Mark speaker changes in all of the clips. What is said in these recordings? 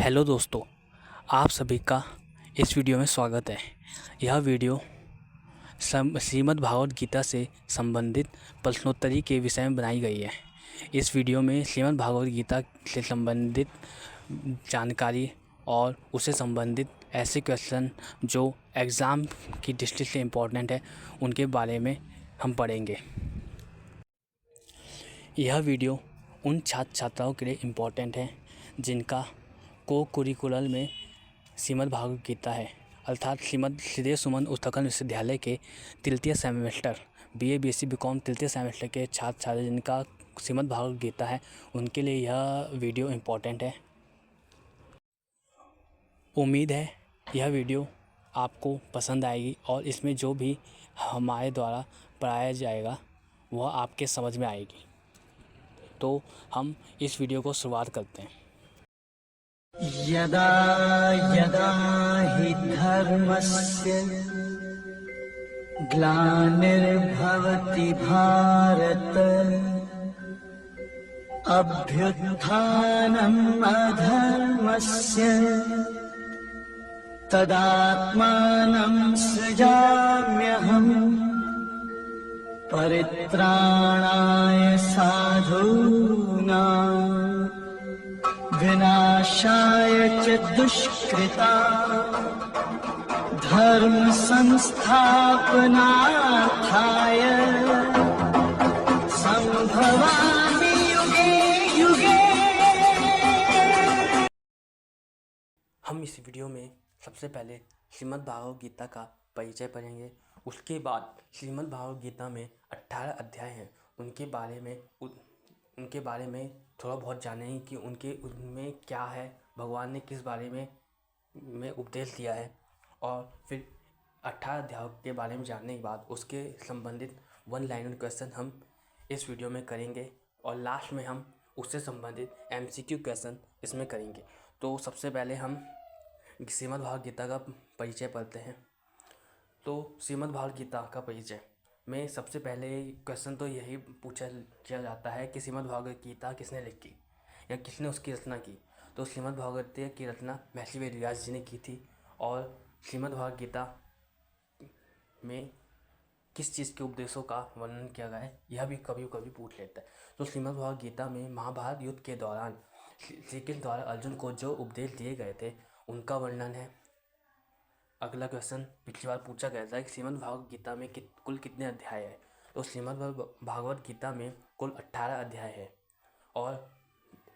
Speaker 1: Hello दोस्तों, आप सभी का इस वीडियो में स्वागत है। यह वीडियो श्रीमद् भागवत गीता से संबंधित प्रश्नोत्तरी के विषय में बनाई गई है। इस वीडियो में श्रीमद् भागवत गीता से संबंधित जानकारी और उससे संबंधित ऐसे क्वेश्चन जो एग्ज़ाम की दृष्टि से इम्पोर्टेंट है उनके बारे में हम पढ़ेंगे। यह वीडियो उन छात्र छात्राओं के लिए इम्पोर्टेंट है जिनका को कुरिकुलर में श्रीमद् भागवत गीता है, अर्थात श्रीमद् श्रीदेव सुमन उत्तराखंड विश्वविद्यालय के तृतीय सेमेस्टर BA BSc BCom तृतीय सेमेस्टर के छात्र छात्रा जिनका श्रीमद् भागवत गीता है उनके लिए यह वीडियो इम्पोर्टेंट है। उम्मीद है यह वीडियो आपको पसंद आएगी और इसमें जो भी हमारे द्वारा पढ़ाया जाएगा वह आपके समझ में आएगी। तो हम इस वीडियो को शुरुआत करते हैं।
Speaker 2: यदा यदा हि धर्मस्य ग्लानिर्भवति भारत अभ्युत्थानम् अधर्मस्य तदात्मानं सृजाम्यहम् परित्राणाय साधूनां विनाशाय च दुष्कृता धर्म संस्थापनार्थाय संभवामि युगे युगे।
Speaker 1: हम इस वीडियो में सबसे पहले श्रीमद् भागवत गीता का परिचय पढ़ेंगे। उसके बाद श्रीमद् भागवत गीता में 18 अध्याय हैं, उनके बारे में थोड़ा बहुत जानेंगे कि उनमें क्या है, भगवान ने किस बारे में उपदेश दिया है। और फिर 18 अध्यायों के बारे में जानने के बाद उसके संबंधित वन लाइनर क्वेश्चन हम इस वीडियो में करेंगे और लास्ट में हम उससे संबंधित MCQ क्वेश्चन इसमें करेंगे। तो सबसे पहले हम श्रीमद् भागवत गीता का परिचय पढ़ते हैं। तो श्रीमद् भागवत गीता का परिचय में सबसे पहले क्वेश्चन तो यही पूछा किया जाता है कि श्रीमद् भागवत गीता किसने लिखी या किसने उसकी रचना की। तो श्रीमद् भागवत की रचना महर्षि वेदव्यास जी ने की थी। और श्रीमद् भागवत गीता में किस चीज़ के उपदेशों का वर्णन किया गया है यह भी कभी कभी पूछ लेता है। तो श्रीमद् भागवत गीता में महाभारत युद्ध के दौरान श्री कृष्ण द्वारा अर्जुन को जो उपदेश दिए गए थे उनका वर्णन है। अगला क्वेश्चन पिछली बार पूछा गया था कि श्रीमद् भागवत गीता में कुल कितने अध्याय है। तो श्रीमद् भागवत गीता में कुल 18 अध्याय है। और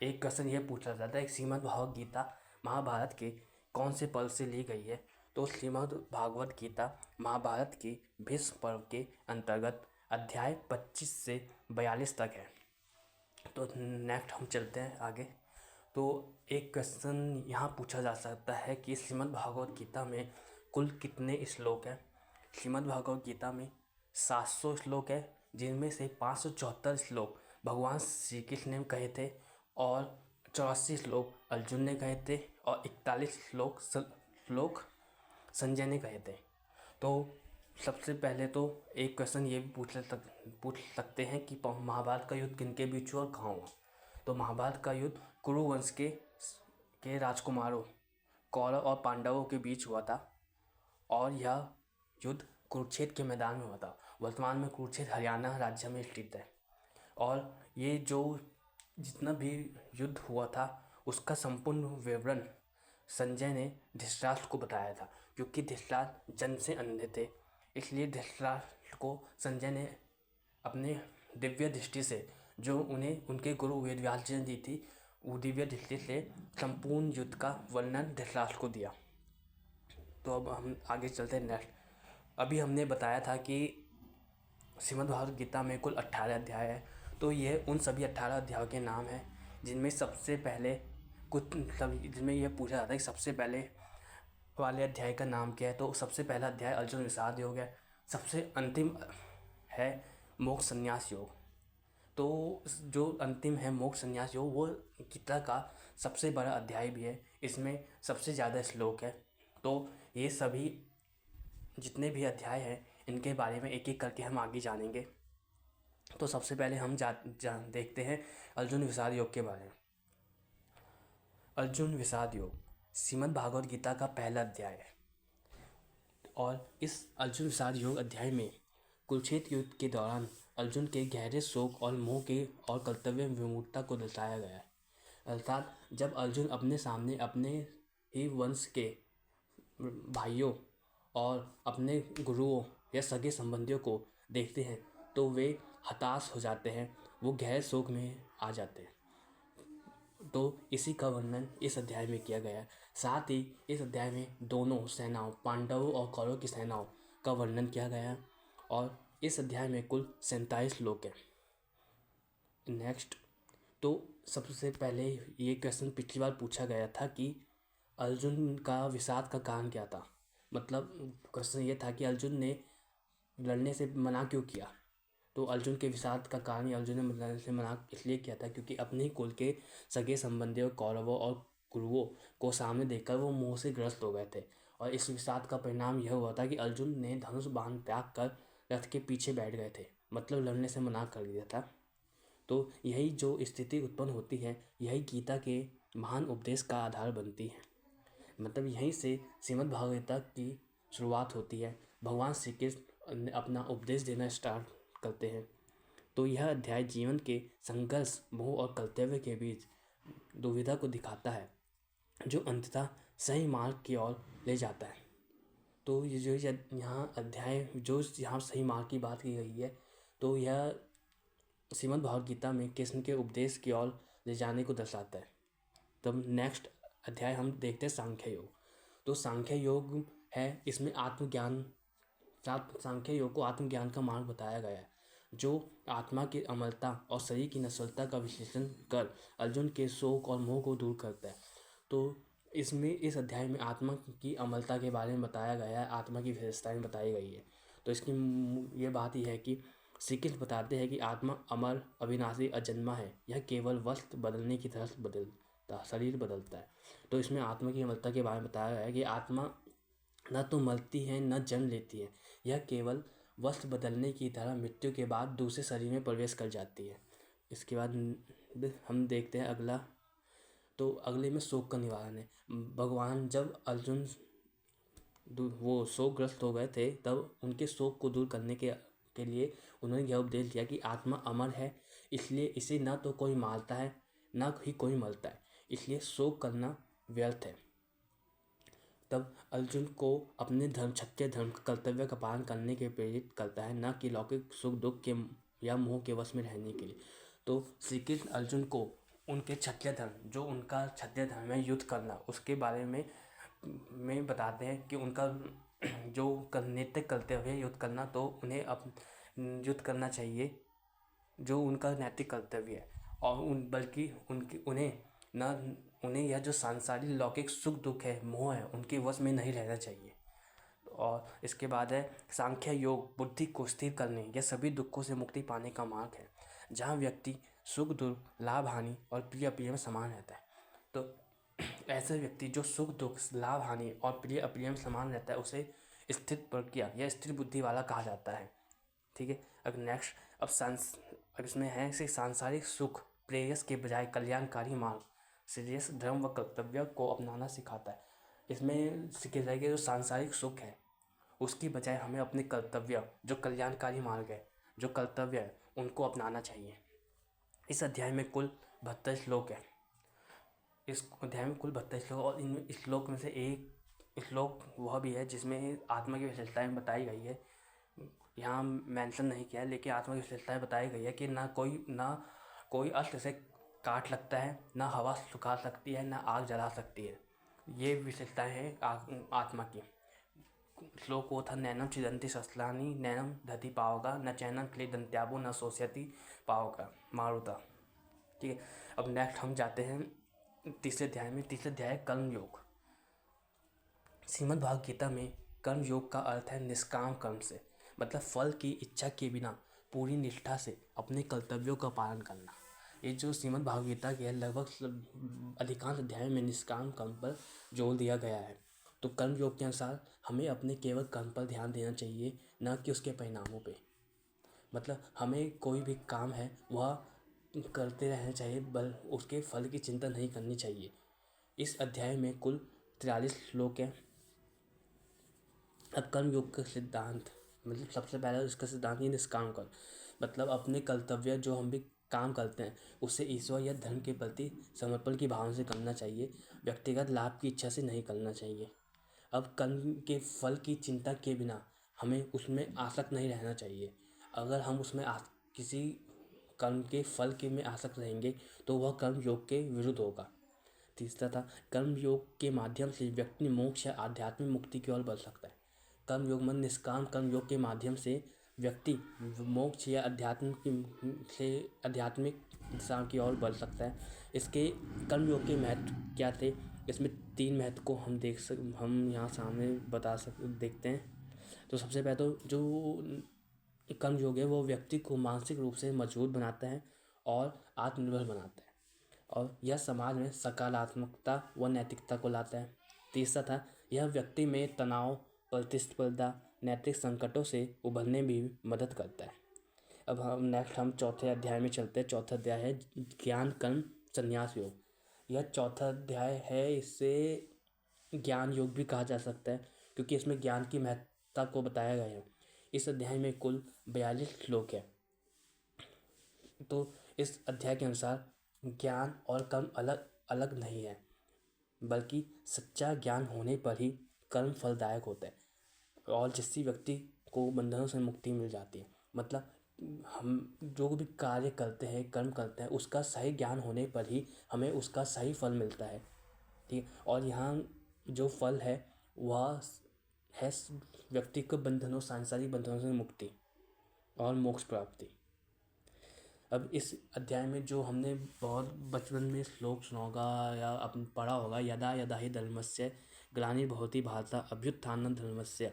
Speaker 1: एक क्वेश्चन यह पूछा जाता है कि श्रीमद् भागवत गीता महाभारत के कौन से पर्व से ली गई है। तो श्रीमद् भागवत गीता महाभारत के भीष्म पर्व के अंतर्गत अध्याय 25 से 42 तक है। तो नेक्स्ट हम चलते हैं आगे। तो एक क्वेश्चन यहाँ पूछा जा सकता है कि श्रीमद् भागवत गीता में कुल कितने श्लोक हैं। श्रीमद् भागवत गीता में 700 श्लोक है, जिनमें से 574 श्लोक भगवान श्री कृष्ण ने कहे थे और 84 श्लोक अर्जुन ने कहे थे और 41 श्लोक संजय ने कहे थे। तो सबसे पहले तो एक क्वेश्चन ये भी पूछ सकते हैं कि महाभारत का युद्ध किनके बीच हुआ और कहाँ हुआ। तो महाभारत का युद्ध कुरु वंश के राजकुमारों कौरव और पांडवों के बीच हुआ था और यह युद्ध कुरुक्षेत्र के मैदान में हुआ था। वर्तमान में कुरुक्षेत्र हरियाणा राज्य में स्थित है। और ये जो जितना भी युद्ध हुआ था उसका संपूर्ण विवरण संजय ने धृतराष्ट्र को बताया था, क्योंकि धृतराष्ट्र जन्म से अंधे थे। इसलिए धृतराष्ट्र को संजय ने अपने दिव्य दृष्टि से जो उन्हें उनके गुरु वेदव्यास जी ने दी थी वो दिव्य दृष्टि से संपूर्ण युद्ध का वर्णन धृतराष्ट्र को दिया। तो अब हम आगे चलते हैं नेक्स्ट। अभी हमने बताया था कि श्रीमद् भागवत गीता में कुल 18 अध्याय है। तो ये उन सभी 18 अध्यायों के नाम हैं जिनमें सबसे पहले जिनमें यह पूछा जाता है कि सबसे पहले वाले अध्याय का नाम क्या है। तो सबसे पहला अध्याय अर्जुन विषाद योग है। सबसे अंतिम है मोक्ष संन्यास योग। तो जो अंतिम है मोक्ष संन्यास योग वो गीता का सबसे बड़ा अध्याय भी है, इसमें सबसे ज़्यादा श्लोक है। तो ये सभी जितने भी अध्याय हैं इनके बारे में एक एक करके हम आगे जानेंगे। तो सबसे पहले हम देखते हैं अर्जुन विषाद योग के बारे में। अर्जुन विषाद योग श्रीमद् भागवत गीता का पहला अध्याय है। और इस अर्जुन विषाद योग अध्याय में कुरुक्षेत्र युद्ध के दौरान अर्जुन के गहरे शोक और मोह के और कर्तव्य विमूढ़ता को दर्शाया गया है। अर्थात जब अर्जुन अपने सामने अपने ही वंश के भाइयों और अपने गुरुओं या सगे संबंधियों को देखते हैं तो वे हताश हो जाते हैं, वो गहरे शोक में आ जाते हैं। तो इसी का वर्णन इस अध्याय में किया गया है। साथ ही इस अध्याय में दोनों सेनाओं पांडवों और कौरवों की सेनाओं का वर्णन किया गया है। और इस अध्याय में कुल 47 श्लोक हैं। नेक्स्ट, तो सबसे पहले ये क्वेश्चन पिछली बार पूछा गया था कि अर्जुन का विषाद का कारण क्या था। मतलब क्वेश्चन ये था कि अर्जुन ने लड़ने से मना क्यों किया। तो अर्जुन के विषाद का कारण अर्जुन ने लड़ने से मना इसलिए किया था क्योंकि अपने ही कुल के सगे संबंधियों कौरवों और गुरुओं को सामने देखकर वो मोह से ग्रस्त हो गए थे। और इस विषाद का परिणाम यह हुआ था कि अर्जुन ने धनुष बाण त्याग कर रथ के पीछे बैठ गए थे, मतलब लड़ने से मना कर दिया था। तो यही जो स्थिति उत्पन्न होती है, यही गीता के महान उपदेश का आधार बनती है। मतलब यहीं से श्रीमद् भागवत गीता की शुरुआत होती है। भगवान श्री कृष्ण अपना उपदेश देना स्टार्ट करते हैं। तो यह अध्याय जीवन के संघर्ष, मोह और कर्तव्य के बीच दुविधा को दिखाता है, जो अंततः सही मार्ग की ओर ले जाता है। तो ये जो यहाँ अध्याय जो यहाँ सही मार्ग की बात की गई है, तो यह श्रीमद् भागवत गीता में कृष्ण के उपदेश की ओर ले जाने को दर्शाता है। तब नेक्स्ट अध्याय हम देखते हैं सांख्य योग। तो सांख्य योग है, इसमें आत्मज्ञान, सांख्य योग को आत्मज्ञान का मार्ग बताया गया है, जो आत्मा की अमरता और शरीर की नश्वरता का विश्लेषण कर अर्जुन के शोक और मोह को दूर करता है। तो इसमें इस अध्याय में आत्मा की अमरता के बारे में बताया गया है, आत्मा की विशेषताएं बताई गई है। तो इसकी ये बात यह है कि श्री कृष्ण बताते हैं कि आत्मा अमर, अविनाशी, अजन्मा है। यह केवल वस्त्र बदलने की तरह बदलता, शरीर बदलता है। तो इसमें आत्मा की अमरता के बारे में बताया गया है कि आत्मा न तो मरती है न जन्म लेती है, यह केवल वस्त्र बदलने की तरह मृत्यु के बाद दूसरे शरीर में प्रवेश कर जाती है। इसके बाद हम देखते हैं अगला। तो अगले में शोक का निवारण है। भगवान जब अर्जुन वो शोकग्रस्त हो गए थे, तब उनके शोक को दूर करने के लिए उन्होंने यह उपदेश दिया कि आत्मा अमर है, इसलिए इसे न तो कोई मारता है न ही कोई मरता है, इसलिए शोक करना व्यर्थ है। तब अर्जुन को अपने धर्म, क्षत्रिय धर्म कर्तव्य का पालन करने के प्रेरित करता है, न कि लौकिक सुख दुख के या मोह के वश में रहने के लिए। तो श्री कृष्ण अर्जुन को उनके क्षत्रिय धर्म, जो उनका क्षत्रिय धर्म है युद्ध करना, उसके बारे में बताते हैं कि उनका जो नैतिक कर्तव्य है युद्ध करना, तो उन्हें युद्ध करना चाहिए, जो उनका नैतिक कर्तव्य है। और बल्कि उन्हें यह जो सांसारिक लौकिक सुख दुख है, मोह है, उनके वश में नहीं रहना चाहिए। और इसके बाद है सांख्य योग, बुद्धि को स्थिर करने या सभी दुखों से मुक्ति पाने का मार्ग है, जहाँ व्यक्ति सुख दुख, लाभ हानि और प्रिय अप्रिय में समान रहता है। तो ऐसे व्यक्ति जो सुख दुख, लाभ हानि और प्रिय अप्रिय में समान रहता है, उसे स्थिर प्रज्ञा या स्थिर बुद्धि वाला कहा जाता है। ठीक है। अब नेक्स्ट, अब इसमें है कि सांसारिक सुख प्रेयस के बजाय कल्याणकारी मार्ग, श्रेयस धर्म व कर्तव्य को अपनाना सिखाता है। इसमें सिखाया जाएगा जो सांसारिक सुख है उसकी बजाय हमें अपने कर्तव्य, जो कल्याणकारी मार्ग है, जो कर्तव्य है, उनको अपनाना चाहिए। इस अध्याय में कुल 72 श्लोक है। इस अध्याय में कुल 72 श्लोक, और इन श्लोक में से एक श्लोक वह भी है जिसमें आत्मा की विशेषताएं बताई गई है। यहाँ मेंशन नहीं किया है, लेकिन आत्मा की विशेषताएं बताई गई है कि ना कोई अस्त्र से काट लगता है, ना हवा सुखा सकती है, ना आग जला सकती है। ये विशेषताएं हैं आत्मा की। श्लोक वो था, नैनम छिदन्ति शस्त्राणि नैनम दधति पावका न चैनम क्लेदन्त्यापो न शोष्यति पावका मारुता। ठीक है। अब नेक्स्ट हम जाते हैं तीसरे अध्याय में। तीसरे अध्याय कर्म योग। श्रीमद् भागवत गीता में कर्म योग का अर्थ है निष्काम कर्म से, मतलब फल की इच्छा के बिना पूरी निष्ठा से अपने कर्तव्यों का पालन करना। ये जो श्रीमद् भागवत गीता के लगभग अधिकांश अध्याय में निष्काम कर्म पर जोर दिया गया है। तो कर्म योग के अनुसार हमें अपने केवल कर्म पर ध्यान देना चाहिए, न कि उसके परिणामों पे। मतलब हमें कोई भी काम है वह करते रहना चाहिए, बल उसके फल की चिंता नहीं करनी चाहिए। इस अध्याय में कुल 43 श्लोक हैं। अब कर्म योग का सिद्धांत, मतलब सबसे पहला इसका सिद्धांत ही निष्काम कर्म, मतलब अपने कर्तव्य जो हम भी काम करते हैं उससे ईश्वर या धर्म के प्रति समर्पण की भावना से करना चाहिए, व्यक्तिगत लाभ की इच्छा से नहीं करना चाहिए। अब कर्म के फल की चिंता के बिना हमें उसमें आसक्त नहीं रहना चाहिए। अगर हम उसमें किसी कर्म के फल के में आसक्त रहेंगे तो वह कर्म योग के विरुद्ध होगा। तीसरा था, कर्म योग के माध्यम से व्यक्ति मोक्ष या आध्यात्मिक मुक्ति की ओर बढ़ सकता है। कर्म योग मन निष्काम कर्म योग के माध्यम से व्यक्ति मोक्ष या आध्यात्मिक दिशा की ओर बढ़ सकता है। इसके कर्म योग के महत्व क्या थे, इसमें 3 महत्व को हम यहाँ सामने देखते हैं। तो सबसे पहले तो जो कर्म योग है वो व्यक्ति को मानसिक रूप से मजबूत बनाता है और आत्मनिर्भर बनाता है, और यह समाज में सकारात्मकता व नैतिकता को लाता है। तीसरा था, यह व्यक्ति में तनाव, प्रतिस्पर्धा, नैतिक संकटों से उभरने में भी मदद करता है। अब हम चौथे अध्याय में चलते हैं। चौथा अध्याय है ज्ञान कर्म संन्यास योग। यह चौथा अध्याय है, इससे ज्ञान योग भी कहा जा सकता है क्योंकि इसमें ज्ञान की महत्ता को बताया गया है। इस अध्याय में कुल 42 श्लोक है। तो इस अध्याय के अनुसार ज्ञान और कर्म अलग अलग नहीं है, बल्कि सच्चा ज्ञान होने पर ही कर्म फलदायक होता है और जिससे व्यक्ति को बंधनों से मुक्ति मिल जाती है। मतलब हम जो भी कार्य करते हैं, कर्म करते हैं, उसका सही ज्ञान होने पर ही हमें उसका सही फल मिलता है। ठीक है, और यहाँ जो फल है वह है व्यक्ति को बंधनों, सांसारिक बंधनों से मुक्ति और मोक्ष प्राप्ति। अब इस अध्याय में जो हमने बहुत बचपन में श्लोक सुना होगा या अपन पढ़ा होगा, यदा यदा हि धर्मस्य ग्लानिर्भवति भारत अभ्युत्थानं धर्मस्य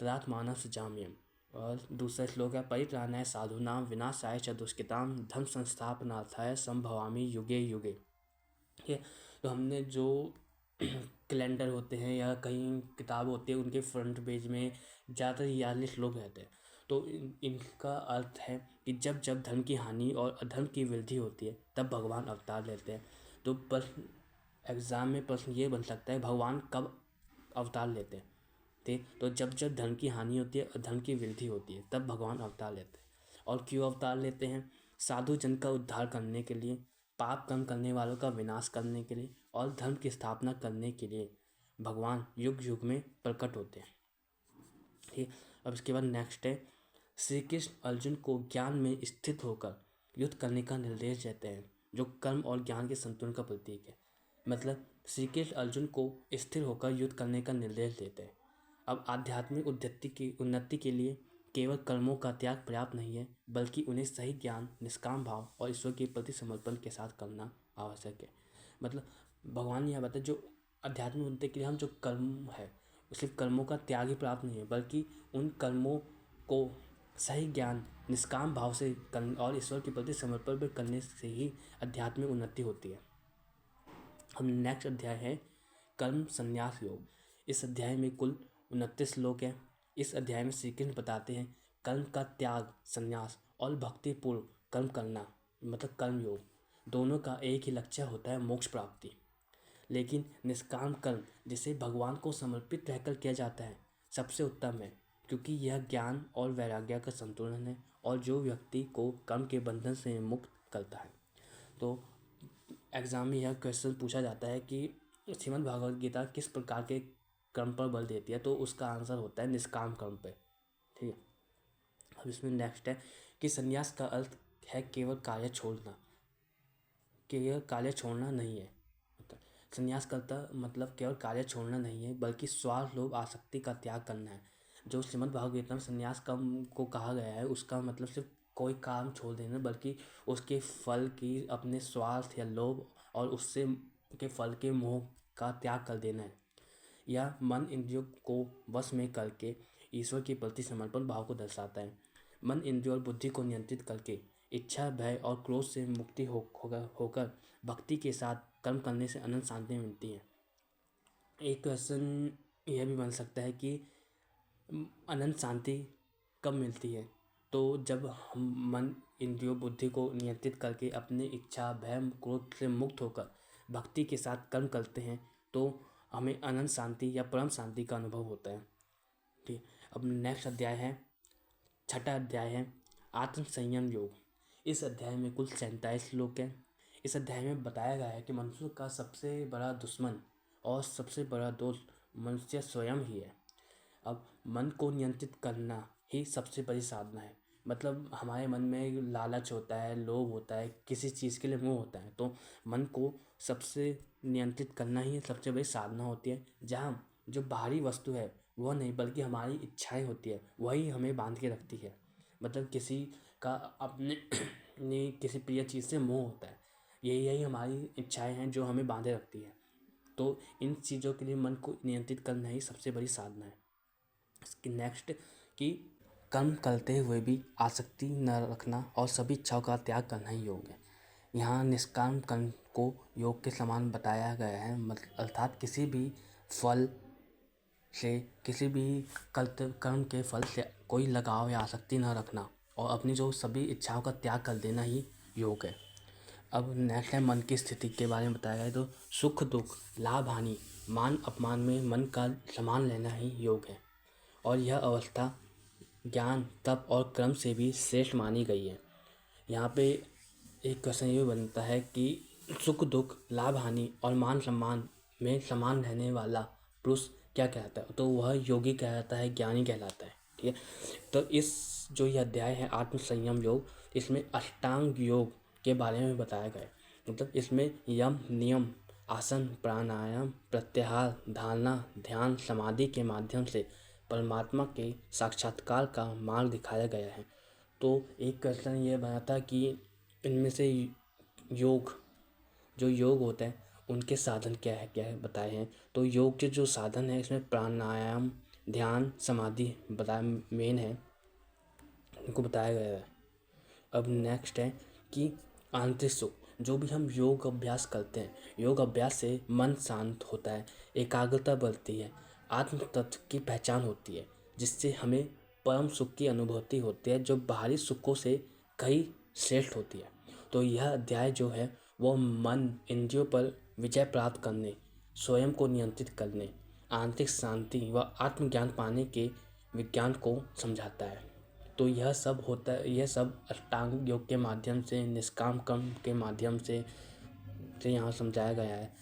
Speaker 1: तदात्मानं सृजाम्यहम्। और दूसरा श्लोक है, परित्राणाय साधूनां विनाशाय च दुष्कृतां धर्म संस्थापनार्थाय संभवामि युगे युगे। ठीक है, तो हमने जो कैलेंडर होते हैं या कहीं किताब होती है उनके फ्रंट पेज में ज़्यादातर 42 श्लोक रहते हैं। तो इनका अर्थ है कि जब जब धर्म की हानि और अधर्म की वृद्धि होती है तब भगवान अवतार लेते हैं। तो प्रश्न एग्ज़ाम में प्रश्न ये बन सकता है, भगवान कब अवतार लेते हैं? ठीक, तो जब जब धर्म की हानि होती है, अधर्म की वृद्धि होती है, तब भगवान अवतार लेते हैं। और क्यों अवतार लेते हैं? साधु जन का उद्धार करने के लिए, पाप कम करने वालों का विनाश करने के लिए और धर्म की स्थापना करने के लिए भगवान युग युग में प्रकट होते हैं। ठीक, अब इसके बाद नेक्स्ट है, श्री कृष्ण अर्जुन को ज्ञान में स्थित होकर युद्ध करने का निर्देश देते हैं, जो कर्म और ज्ञान के संतुलन का प्रतीक है। मतलब श्री कृष्ण अर्जुन को स्थिर होकर युद्ध करने का निर्देश देते हैं। अब आध्यात्मिक उन्नति के लिए केवल कर्मों का त्याग पर्याप्त नहीं है, बल्कि उन्हें सही ज्ञान, निष्काम भाव और ईश्वर के प्रति समर्पण के साथ करना आवश्यक है। मतलब भगवान ने यह बताया, जो आध्यात्मिक उन्नति के लिए हम जो कर्म है, सिर्फ कर्मों का त्याग ही प्राप्त नहीं है, बल्कि उन कर्मों को सही ज्ञान, निष्काम भाव से और ईश्वर के प्रति समर्पण करने से ही आध्यात्मिक उन्नति होती है। हम नेक्स्ट अध्याय है कर्म संन्यास योग। इस अध्याय में कुल 29 श्लोक हैं। इस अध्याय में श्री कृष्ण बताते हैं कर्म का त्याग, संन्यास और भक्तिपूर्ण कर्म करना, मतलब कर्म योग, दोनों का एक ही लक्ष्य होता है, मोक्ष प्राप्ति। लेकिन निष्काम कर्म, जिसे भगवान को समर्पित रहकर किया जाता है, सबसे उत्तम है, क्योंकि यह ज्ञान और वैराग्य का संतुलन है और जो व्यक्ति को कर्म के बंधन से मुक्त करता है। तो एग्ज़ाम में यह क्वेश्चन पूछा जाता है कि श्रीमद् भागवत गीता किस प्रकार के कर्म पर बल देती है, तो उसका आंसर होता है निष्काम कर्म पे। ठीक है, अब इसमें नेक्स्ट है कि संन्यास का अर्थ है केवल कार्य छोड़ना, केवल कार्य छोड़ना नहीं है। संन्यास करता मतलब केवल कार्य छोड़ना नहीं है, बल्कि स्वार्थ, लोभ, आसक्ति का त्याग करना है। जो श्रीमद् भागवत गीता में संन्यास कर्म को कहा गया है, उसका मतलब सिर्फ कोई काम छोड़ देना, बल्कि उसके फल की, अपने स्वार्थ या लोभ और उससे के फल के मोह का त्याग कर देना है। यह मन इंद्रियों को वश में करके ईश्वर के प्रति समर्पण भाव को दर्शाता है। मन, इंद्रियों और बुद्धि को नियंत्रित करके इच्छा, भय और क्रोध से मुक्ति होकर भक्ति के साथ कर्म करने से अनंत शांति मिलती है। एक क्वेश्चन यह भी बन सकता है कि अनंत शांति कब मिलती है? तो जब हम मन, इंद्रियों, बुद्धि को नियंत्रित करके अपने इच्छा, भय, क्रोध से मुक्त होकर भक्ति के साथ कर्म करते हैं तो हमें अनंत शांति या परम शांति का अनुभव होता है। ठीक, अब नेक्स्ट अध्याय है, छठा अध्याय है आत्म संयम योग। इस अध्याय में कुल 47 श्लोक हैं। इस अध्याय में बताया गया है कि मनुष्य का सबसे बड़ा दुश्मन और सबसे बड़ा दोस्त मनुष्य स्वयं ही है। अब मन को नियंत्रित करना ही सबसे बड़ी साधना है। मतलब हमारे मन में लालच होता है, लोभ होता है, किसी चीज़ के लिए मोह होता है, तो मन को सबसे नियंत्रित करना ही सबसे बड़ी साधना होती है। जहाँ जो बाहरी वस्तु है वह नहीं, बल्कि हमारी इच्छाएं होती है, वही हमें बांध के रखती है। मतलब किसी का अपने ने किसी प्रिय चीज़ से मोह होता है, यही हमारी इच्छाएं हैं जो हमें बांधे रखती है। तो इन चीज़ों के लिए मन को नियंत्रित करना ही सबसे बड़ी साधना है। इसकी नेक्स्ट कि कर्म करते हुए भी आसक्ति न रखना और सभी इच्छाओं का त्याग करना ही योग है। यहाँ निष्काम कर्म को योग के समान बताया गया है। मतलब अर्थात किसी भी फल से, किसी भी कर्म के फल से कोई लगाव या आसक्ति न रखना और अपनी जो सभी इच्छाओं का त्याग कर देना ही योग है। अब नेक्स्ट है मन की स्थिति के बारे में बताया गया है। तो सुख दुख, लाभ हानि, मान अपमान में मन का समान लेना ही योग है। और यह अवस्था ज्ञान, तप और कर्म से भी श्रेष्ठ मानी गई है। यहाँ पे एक क्वेश्चन ये बनता है कि सुख दुख, लाभ हानि और मान सम्मान में समान रहने वाला पुरुष क्या कहलाता है? तो वह योगी कहलाता है, ज्ञानी कहलाता है। ठीक है, तो इस जो ये अध्याय है आत्म संयम योग, इसमें अष्टांग योग के बारे में बताया गया है। मतलब इसमें यम, नियम, आसन, प्राणायाम, प्रत्याहार, धारणा, ध्यान, समाधि के माध्यम से परमात्मा के साक्षात्कार का मार्ग दिखाया गया है। तो एक क्वेश्चन ये बना था कि इनमें से योग, जो योग होते हैं उनके साधन क्या है बताए हैं। तो योग के जो साधन है इसमें प्राणायाम, ध्यान, समाधि बताया मेन है, उनको बताया गया है। अब नेक्स्ट है कि आंतरिक सुख, जो भी हम योग अभ्यास करते हैं, योग अभ्यास से मन शांत होता है, एकाग्रता बढ़ती है, आत्म तत्व की पहचान होती है, जिससे हमें परम सुख की अनुभूति होती है, जो बाहरी सुखों से कहीं श्रेष्ठ होती है। तो यह अध्याय जो है वो मन, इंद्रियों पर विजय प्राप्त करने, स्वयं को नियंत्रित करने, आंतरिक शांति व आत्मज्ञान पाने के विज्ञान को समझाता है। तो यह सब होता है, यह सब अष्टांग योग के माध्यम से, निष्काम कर्म के माध्यम से यहाँ समझाया गया है।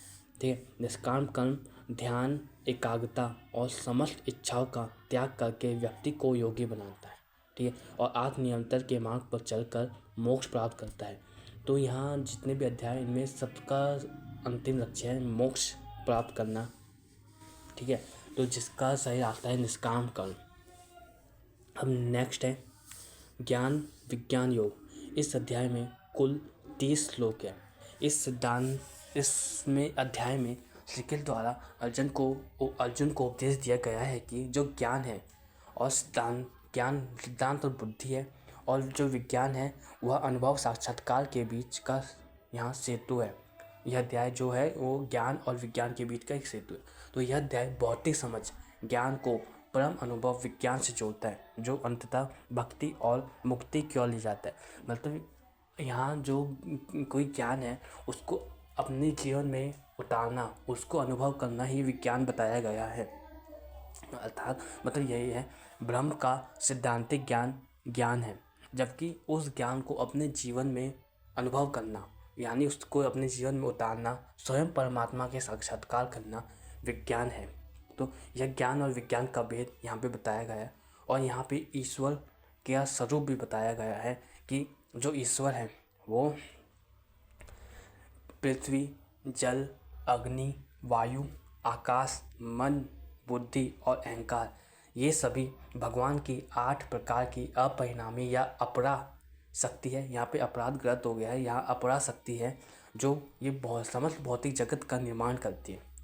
Speaker 1: ठीक है, निष्काम कर्म ध्यान, एकाग्रता और समस्त इच्छाओं का त्याग करके व्यक्ति को योगी बनाता है। ठीक है, और आत्मनियंत्रण के मार्ग पर चलकर मोक्ष प्राप्त करता है। तो यहाँ जितने भी अध्याय, इनमें सबका अंतिम लक्ष्य है मोक्ष प्राप्त करना। ठीक है, तो जिसका सही रास्ता है निष्काम कर्म। अब नेक्स्ट है ज्ञान विज्ञान योग। इस अध्याय में कुल 30 श्लोक है। इसमें अध्याय में श्री कृष्ण द्वारा अर्जुन को उपदेश दिया गया है कि जो ज्ञान है और सिद्धांत और बुद्धि है, और जो विज्ञान है वह अनुभव साक्षात्कार के बीच का यहाँ सेतु है। यह अध्याय जो है वो ज्ञान और विज्ञान के बीच का एक सेतु है। तो यह अध्याय भौतिक समझ ज्ञान को परम अनुभव विज्ञान से जोड़ता है, जो अंततः भक्ति और मुक्ति की ओर ले जाता है। मतलब यहाँ जो कोई ज्ञान है उसको अपने जीवन में उतारना, उसको अनुभव करना ही विज्ञान बताया गया है। अर्थात मतलब यही है, ब्रह्म का सिद्धांतिक ज्ञान है, जबकि उस ज्ञान को अपने जीवन में अनुभव करना, यानी उसको अपने जीवन में उतारना, स्वयं परमात्मा के साक्षात्कार करना विज्ञान है। तो यह ज्ञान और विज्ञान का भेद यहाँ पे बताया गया है। और यहाँ पे ईश्वर का स्वरूप भी बताया गया है कि जो ईश्वर है वो पृथ्वी, जल, अग्नि, वायु, आकाश, मन, बुद्धि और अहंकार, ये सभी भगवान की 8 प्रकार की अपरिणामी या अपरा शक्ति है। यहाँ पे अपराध गलत हो गया है, यहाँ अपरा शक्ति है जो ये समस्त भौतिक जगत का निर्माण करती है।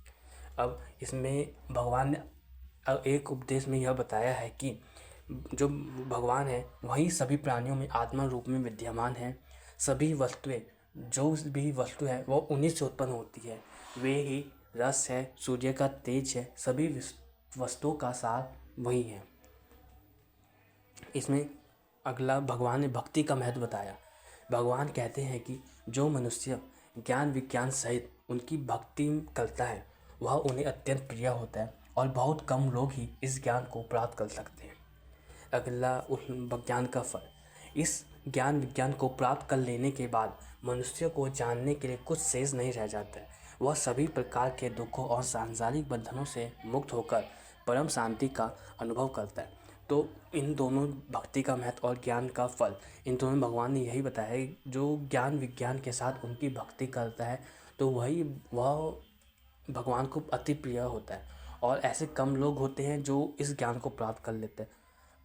Speaker 1: अब इसमें भगवान ने एक उपदेश में यह बताया है कि जो भगवान है वही सभी प्राणियों में आत्मा रूप में विद्यमान है। सभी वस्तुएं, जो भी वस्तु है वो उन्हीं से उत्पन्न होती है। वे ही रस है, सूर्य का तेज है, सभी वस्तुओं का सार वही है। इसमें अगला भगवान ने भक्ति का महत्व बताया। भगवान कहते हैं कि जो मनुष्य ज्ञान विज्ञान सहित उनकी भक्ति करता है वह उन्हें अत्यंत प्रिय होता है और बहुत कम लोग ही इस ज्ञान को प्राप्त कर सकते हैं। अगला ज्ञान का फल। इस ज्ञान विज्ञान को प्राप्त कर लेने के बाद मनुष्य को जानने के लिए कुछ शेष नहीं रह जाता है। वह सभी प्रकार के दुखों और सांसारिक बंधनों से मुक्त होकर परम शांति का अनुभव करता है। तो इन दोनों भक्ति का महत्व और ज्ञान का फल, इन दोनों भगवान ने यही बताया है। जो ज्ञान विज्ञान के साथ उनकी भक्ति करता है तो वह भगवान को अति प्रिय होता है। और ऐसे कम लोग होते हैं जो इस ज्ञान को प्राप्त कर लेते हैं।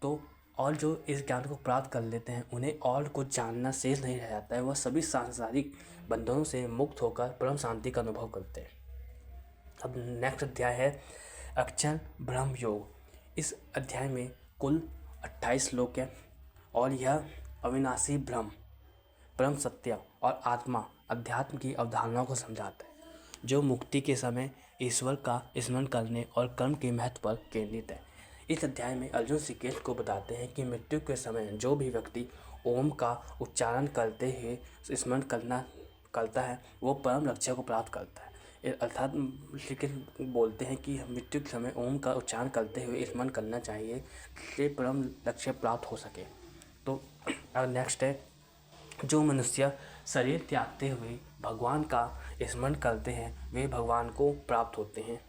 Speaker 1: तो और जो इस ज्ञान को प्राप्त कर लेते हैं उन्हें और कुछ जानना शेष नहीं रह जाता है। वह सभी सांसारिक बंधनों से मुक्त होकर परम शांति का अनुभव करते हैं। अब नेक्स्ट अध्याय है अक्षर ब्रह्म योग। इस अध्याय में कुल 28 श्लोक है और यह अविनाशी ब्रह्म, परम सत्य और आत्मा, अध्यात्म की अवधारणाओं को समझाता है, जो मुक्ति के समय ईश्वर का स्मरण करने और कर्म के महत्व पर केंद्रित है। इस अध्याय में अर्जुन श्री कृष्ण को बताते हैं कि मृत्यु के समय जो भी व्यक्ति ओम का उच्चारण करते हुए स्मरण करता है वो परम लक्ष्य को प्राप्त करता है। अर्थात श्री कृष्ण बोलते हैं कि मृत्यु के समय ओम का उच्चारण करते हुए स्मरण करना चाहिए जिससे परम लक्ष्य प्राप्त हो सके। तो नेक्स्ट है जो मनुष्य शरीर त्यागते हुए भगवान का स्मरण करते हैं वे भगवान को प्राप्त होते हैं।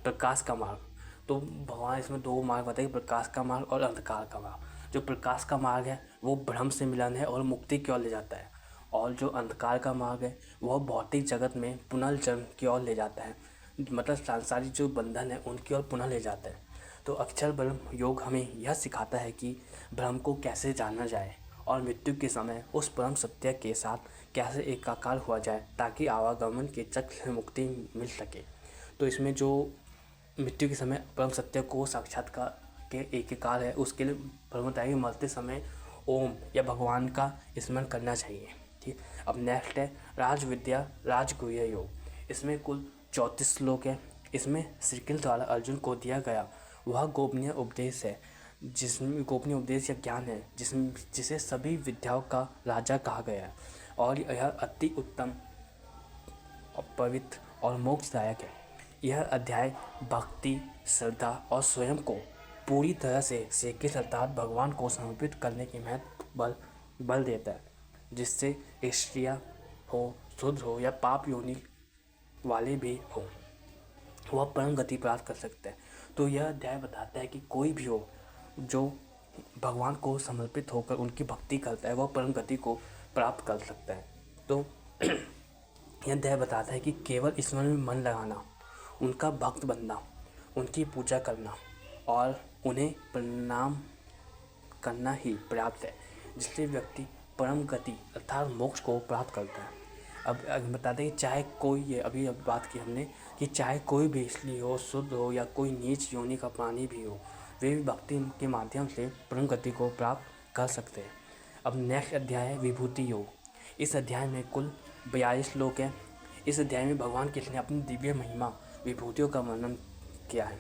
Speaker 1: प्रकाश का मार्ग। तो भगवान इसमें दो मार्ग बताए, प्रकाश का मार्ग और अंधकार का मार्ग। जो प्रकाश का मार्ग है वो ब्रह्म से मिलन है और मुक्ति की ओर ले जाता है, और जो अंधकार का मार्ग है वह भौतिक जगत में पुनर्जन्म की ओर ले जाता है, मतलब सांसारिक जो बंधन है उनकी ओर पुनः ले जाता है। तो अक्षर ब्रह्म योग हमें यह सिखाता है कि ब्रह्म को कैसे जाना जाए और मृत्यु के समय उस परम सत्य के साथ कैसे एकाकार हुआ जाए ताकि आवागमन के चक्र से मुक्ति मिल सके। तो इसमें जो मृत्यु के समय परम सत्य को साक्षात्कार के एकाकार है उसके लिए ब्रह्मताई मरते समय ओम या भगवान का स्मरण करना चाहिए। ठीक। अब नेक्स्ट है राजविद्या राजगुह्य योग। इसमें कुल 34 श्लोक है। इसमें श्री कृष्ण द्वारा अर्जुन को दिया गया वह गोपनीय उपदेश है, जिसमें गोपनीय उपदेश या ज्ञान है जिसे सभी विद्याओं का राजा कहा गया है, और यह अति उत्तम, पवित्र और मोक्षदायक है। यह अध्याय भक्ति, श्रद्धा और स्वयं को पूरी तरह से श्री कृष्ण अर्थात भगवान को समर्पित करने के महत्व बल देता है, जिससे स्त्रियाँ हो, शुद्ध हो या पाप योनि वाले भी हो, वह परम गति प्राप्त कर सकते हैं। तो यह अध्याय बताता है कि कोई भी हो जो भगवान को समर्पित होकर उनकी भक्ति करता है वह परम गति को प्राप्त कर सकता है। तो यह अध्याय बताता है कि केवल ईश्वर में मन लगाना, उनका भक्त बनना, उनकी पूजा करना और उन्हें प्रणाम करना ही पर्याप्त है, जिससे व्यक्ति परम गति अर्थात मोक्ष को प्राप्त करता है। अब बताते हैं कि चाहे कोई, ये अभी बात की हमने कि चाहे कोई भी इसलिए हो, शुद्ध हो या कोई नीच योनि का प्राणी भी हो, वे भी भक्ति के माध्यम से परम गति को प्राप्त कर सकते हैं। अब नेक्स्ट अध्याय है विभूति योग। इस अध्याय में कुल 42 श्लोक हैं। इस अध्याय में भगवान कृष्ण ने अपनी दिव्य महिमा विभूतियों का वर्णन किया है।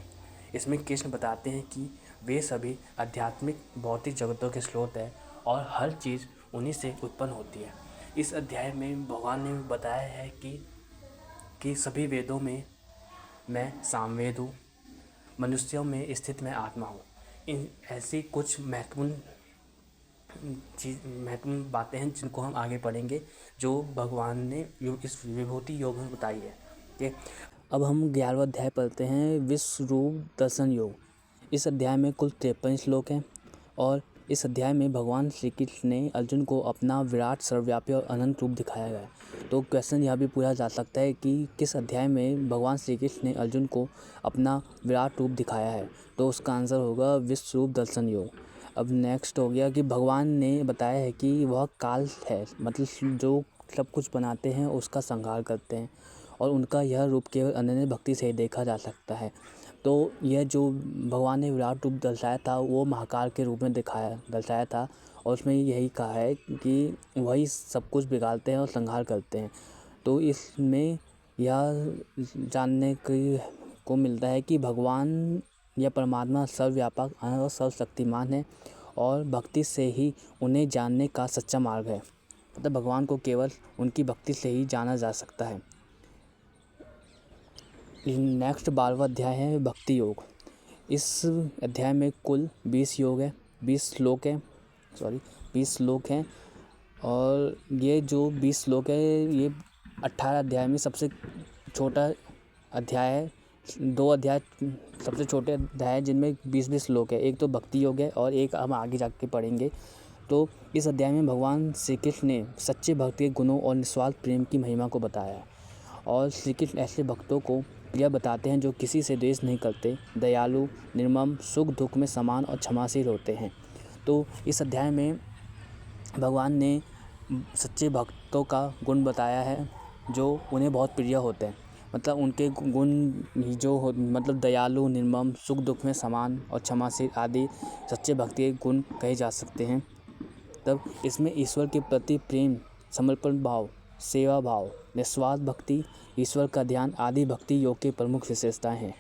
Speaker 1: इसमें कृष्ण बताते हैं कि वे सभी आध्यात्मिक भौतिक जगतों के स्रोत हैं और हर चीज़ उन्हीं से उत्पन्न होती है। इस अध्याय में भगवान ने बताया है कि सभी वेदों में मैं सामवेद हूँ, मनुष्यों में स्थित मैं आत्मा हूँ। इन ऐसी कुछ महत्वपूर्ण बातें हैं जिनको हम आगे पढ़ेंगे, जो भगवान ने इस विभूति योग में बताई है। ठीक। अब हम 11वां अध्याय पढ़ते हैं विश्व रूप दर्शन योग। इस अध्याय में कुल 53 श्लोक हैं और इस अध्याय में भगवान श्री कृष्ण ने अर्जुन को अपना विराट, सर्वव्यापी और अनंत रूप दिखाया गया है। तो क्वेश्चन यह भी पूछा जा सकता है कि किस अध्याय में भगवान श्री कृष्ण ने अर्जुन को अपना विराट रूप दिखाया है, तो उसका आंसर होगा विश्व रूप दर्शन योग। अब नेक्स्ट हो गया कि भगवान ने बताया है कि वह काल है, मतलब जो सब कुछ बनाते हैं उसका संहार करते हैं, और उनका यह रूप केवल अनन्य भक्ति से देखा जा सकता है। तो यह जो भगवान ने विराट रूप दर्शाया था वो महाकाल के रूप में दर्शाया था, और उसमें यही कहा है कि वही सब कुछ बिगाड़ते हैं और संहार करते हैं। तो इसमें यह जानने को मिलता है कि भगवान या परमात्मा सर्वव्यापक और सर्वशक्तिमान है, और भक्ति से ही उन्हें जानने का सच्चा मार्ग है। मतलब भगवान को केवल उनकी भक्ति से ही जाना जा सकता है। नेक्स्ट 12वां अध्याय है भक्ति योग। इस अध्याय में कुल 20 योग है, 20 श्लोक हैं और ये जो 20 श्लोक है ये 18 अध्याय में सबसे छोटा अध्याय है। 2 अध्याय सबसे छोटे अध्याय हैं जिनमें 20-20 श्लोक है। एक तो भक्ति योग है और एक हम आगे जाके पढ़ेंगे। तो इस अध्याय में भगवान श्री कृष्ण ने सच्चे भक्त के गुणों और निस्वार्थ प्रेम की महिमा को बताया और श्री कृष्ण ऐसे भक्तों को यह बताते हैं जो किसी से द्वेष नहीं करते, दयालु, निर्मम, सुख दुख में समान और क्षमाशील होते हैं। तो इस अध्याय में भगवान ने सच्चे भक्तों का गुण बताया है जो उन्हें बहुत प्रिय होते हैं। मतलब उनके गुण जो हो मतलब दयालु, निर्मम, सुख दुख में समान और क्षमाशील आदि सच्चे भक्ति के गुण कहे जा सकते हैं। तब इसमें ईश्वर के प्रति प्रेम, समर्पण भाव, सेवा भाव, निस्वार्थ भक्ति, ईश्वर का ध्यान आदि भक्ति योग के प्रमुख विशेषताएं हैं।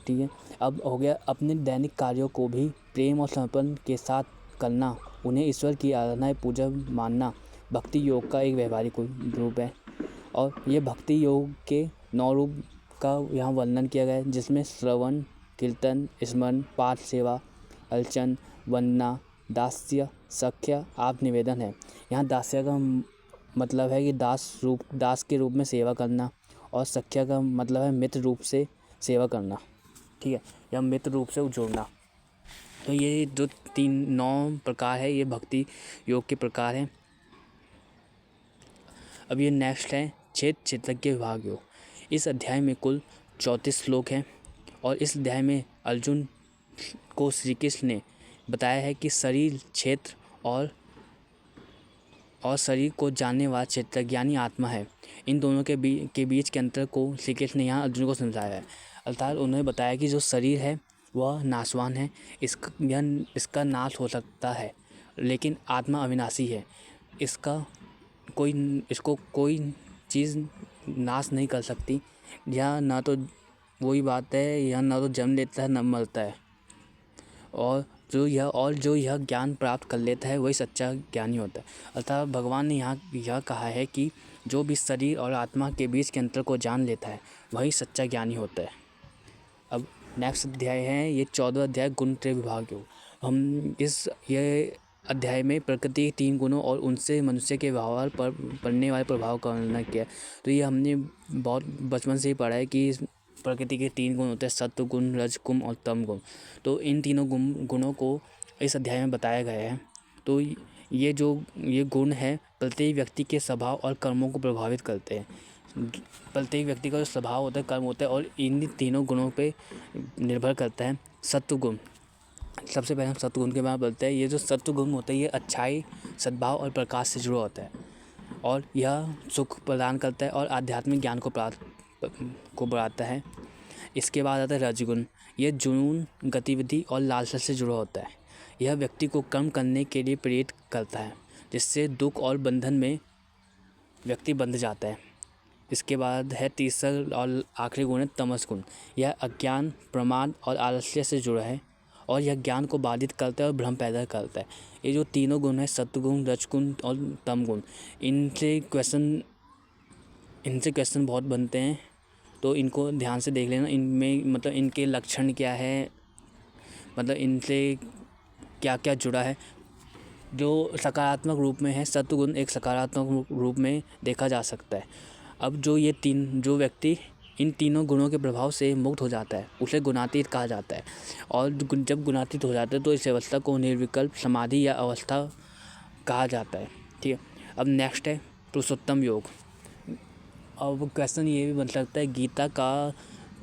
Speaker 1: ठीक है, अब हो गया अपने दैनिक कार्यों को भी प्रेम और समर्पण के साथ करना, उन्हें ईश्वर की आराधना पूजा मानना भक्ति योग का एक व्यवहारिक रूप है। और ये भक्ति योग के 9 रूप का यहाँ वर्णन किया गया है, जिसमें श्रवण, कीर्तन, स्मरण, पाठ, सेवा, अर्चन, वंदना, दास्य, सख्य, आप निवेदन है। यहाँ दास्य का मतलब है कि दास के रूप में सेवा करना और सख्य का मतलब है मित्र रूप से सेवा करना। ठीक है, या मित्र रूप से जुड़ना। तो ये जो 9 प्रकार है ये भक्ति योग के प्रकार हैं। अब ये नेक्स्ट है क्षेत्रज्ञ विभाग योग। इस अध्याय में कुल 34 श्लोक हैं और इस अध्याय में अर्जुन को श्री कृष्ण ने बताया है कि शरीर, क्षेत्र और शरीर को जानने वाला क्षेत्रज्ञानी आत्मा है। इन दोनों के बीच के अंतर को श्री कृष्ण ने यहाँ अर्जुन को समझाया है। अर्थात उन्होंने बताया कि जो शरीर है वह नाशवान है, इसका नाश हो सकता है, लेकिन आत्मा अविनाशी है। इसको कोई चीज़ नाश नहीं कर सकती। यह ना तो वही बात है, यह ना तो जन्म लेता है न मरता है। और जो यह ज्ञान प्राप्त कर लेता है वही सच्चा ज्ञानी होता है। अर्थात भगवान ने यहाँ यह कहा है कि जो भी शरीर और आत्मा के बीच के अंतर को जान लेता है वही सच्चा ज्ञानी होता है। अब नेक्स्ट अध्याय है ये 14वां अध्याय गुणत्रय विभाग योग। हम ये अध्याय में प्रकृति के 3 गुणों और उनसे मनुष्य के व्यवहार पर पड़ने वाले प्रभाव का वर्णन किया। तो ये हमने बहुत बचपन से ही पढ़ा है कि प्रकृति के 3 गुण होते हैं, सत्व गुण, रज गुण और तम गुण। तो इन तीनों गुणों को इस अध्याय में बताया गया है। तो ये गुण है प्रत्येक व्यक्ति के स्वभाव और कर्मों को प्रभावित करते हैं। प्रत्येक व्यक्ति का जो स्वभाव होता है, कर्म होता है और इन तीनों गुणों पे निर्भर करता है। सत्व गुण, सबसे पहले हम सत्व गुण के बारे में बोलते हैं। ये जो सत्व गुण होता है ये अच्छाई, सद्भाव और प्रकाश से जुड़ा होता है और यह सुख प्रदान करता है और आध्यात्मिक ज्ञान को बढ़ाता है। इसके बाद आता है रजगुण। यह जुनून, गतिविधि और लालसा से जुड़ा होता है। यह व्यक्ति को कर्म करने के लिए प्रेरित करता है, जिससे दुख और बंधन में व्यक्ति बंध जाता है। इसके बाद है तीसरा और आखिरी गुण है तमस गुण। यह अज्ञान, प्रमाद और आलस्य से जुड़ा है और यह ज्ञान को बाधित करता है और भ्रम पैदा करता है। ये जो तीनों गुण है, सत्वगुण, रजगुण और तमगुण, इनसे क्वेश्चन बहुत बनते हैं, तो इनको ध्यान से देख लेना। इनमें मतलब इनके लक्षण क्या है, मतलब इनसे क्या क्या जुड़ा है। जो सकारात्मक रूप में है, सत्वगुण एक सकारात्मक रूप में देखा जा सकता है। अब जो व्यक्ति इन तीनों गुणों के प्रभाव से मुक्त हो जाता है उसे गुणातीत कहा जाता है। और जब गुणातीत हो जाता है तो इस अवस्था को निर्विकल्प समाधि या अवस्था कहा जाता है। ठीक है, अब नेक्स्ट है पुरुषोत्तम योग। अब क्वेश्चन ये भी बन सकता है गीता का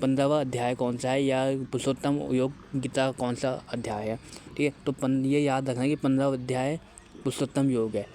Speaker 1: 15वां अध्याय कौन सा है या पुरुषोत्तम योग गीता का कौन सा अध्याय है। ठीक है, तो ये याद रखना कि 15वां अध्याय पुरुषोत्तम योग है।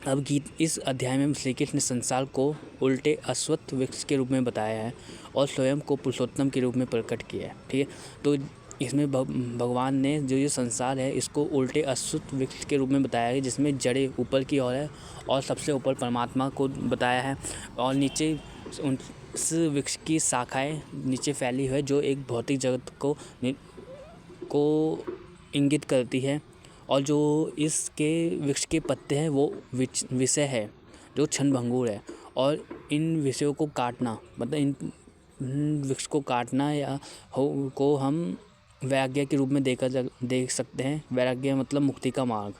Speaker 1: अब इस अध्याय में श्री कृष्ण ने संसार को उल्टे अश्वत्थ वृक्ष के रूप में बताया है और स्वयं को पुरुषोत्तम के रूप में प्रकट किया है। ठीक है, तो इसमें भगवान ने जो संसार है इसको उल्टे अश्वत्थ वृक्ष के रूप में बताया है, जिसमें जड़ें ऊपर की ओर है और सबसे ऊपर परमात्मा को बताया है और नीचे उस वृक्ष की शाखाएं नीचे फैली हुई है जो एक भौतिक जगत को इंगित करती है। और जो इसके वृक्ष के पत्ते हैं वो विषय है जो क्षणभंगुर है और इन विषयों को काटना, मतलब इन वृक्ष को काटना या को हम वैराग्य के रूप में देख सकते हैं। वैराग्य मतलब मुक्ति का मार्ग।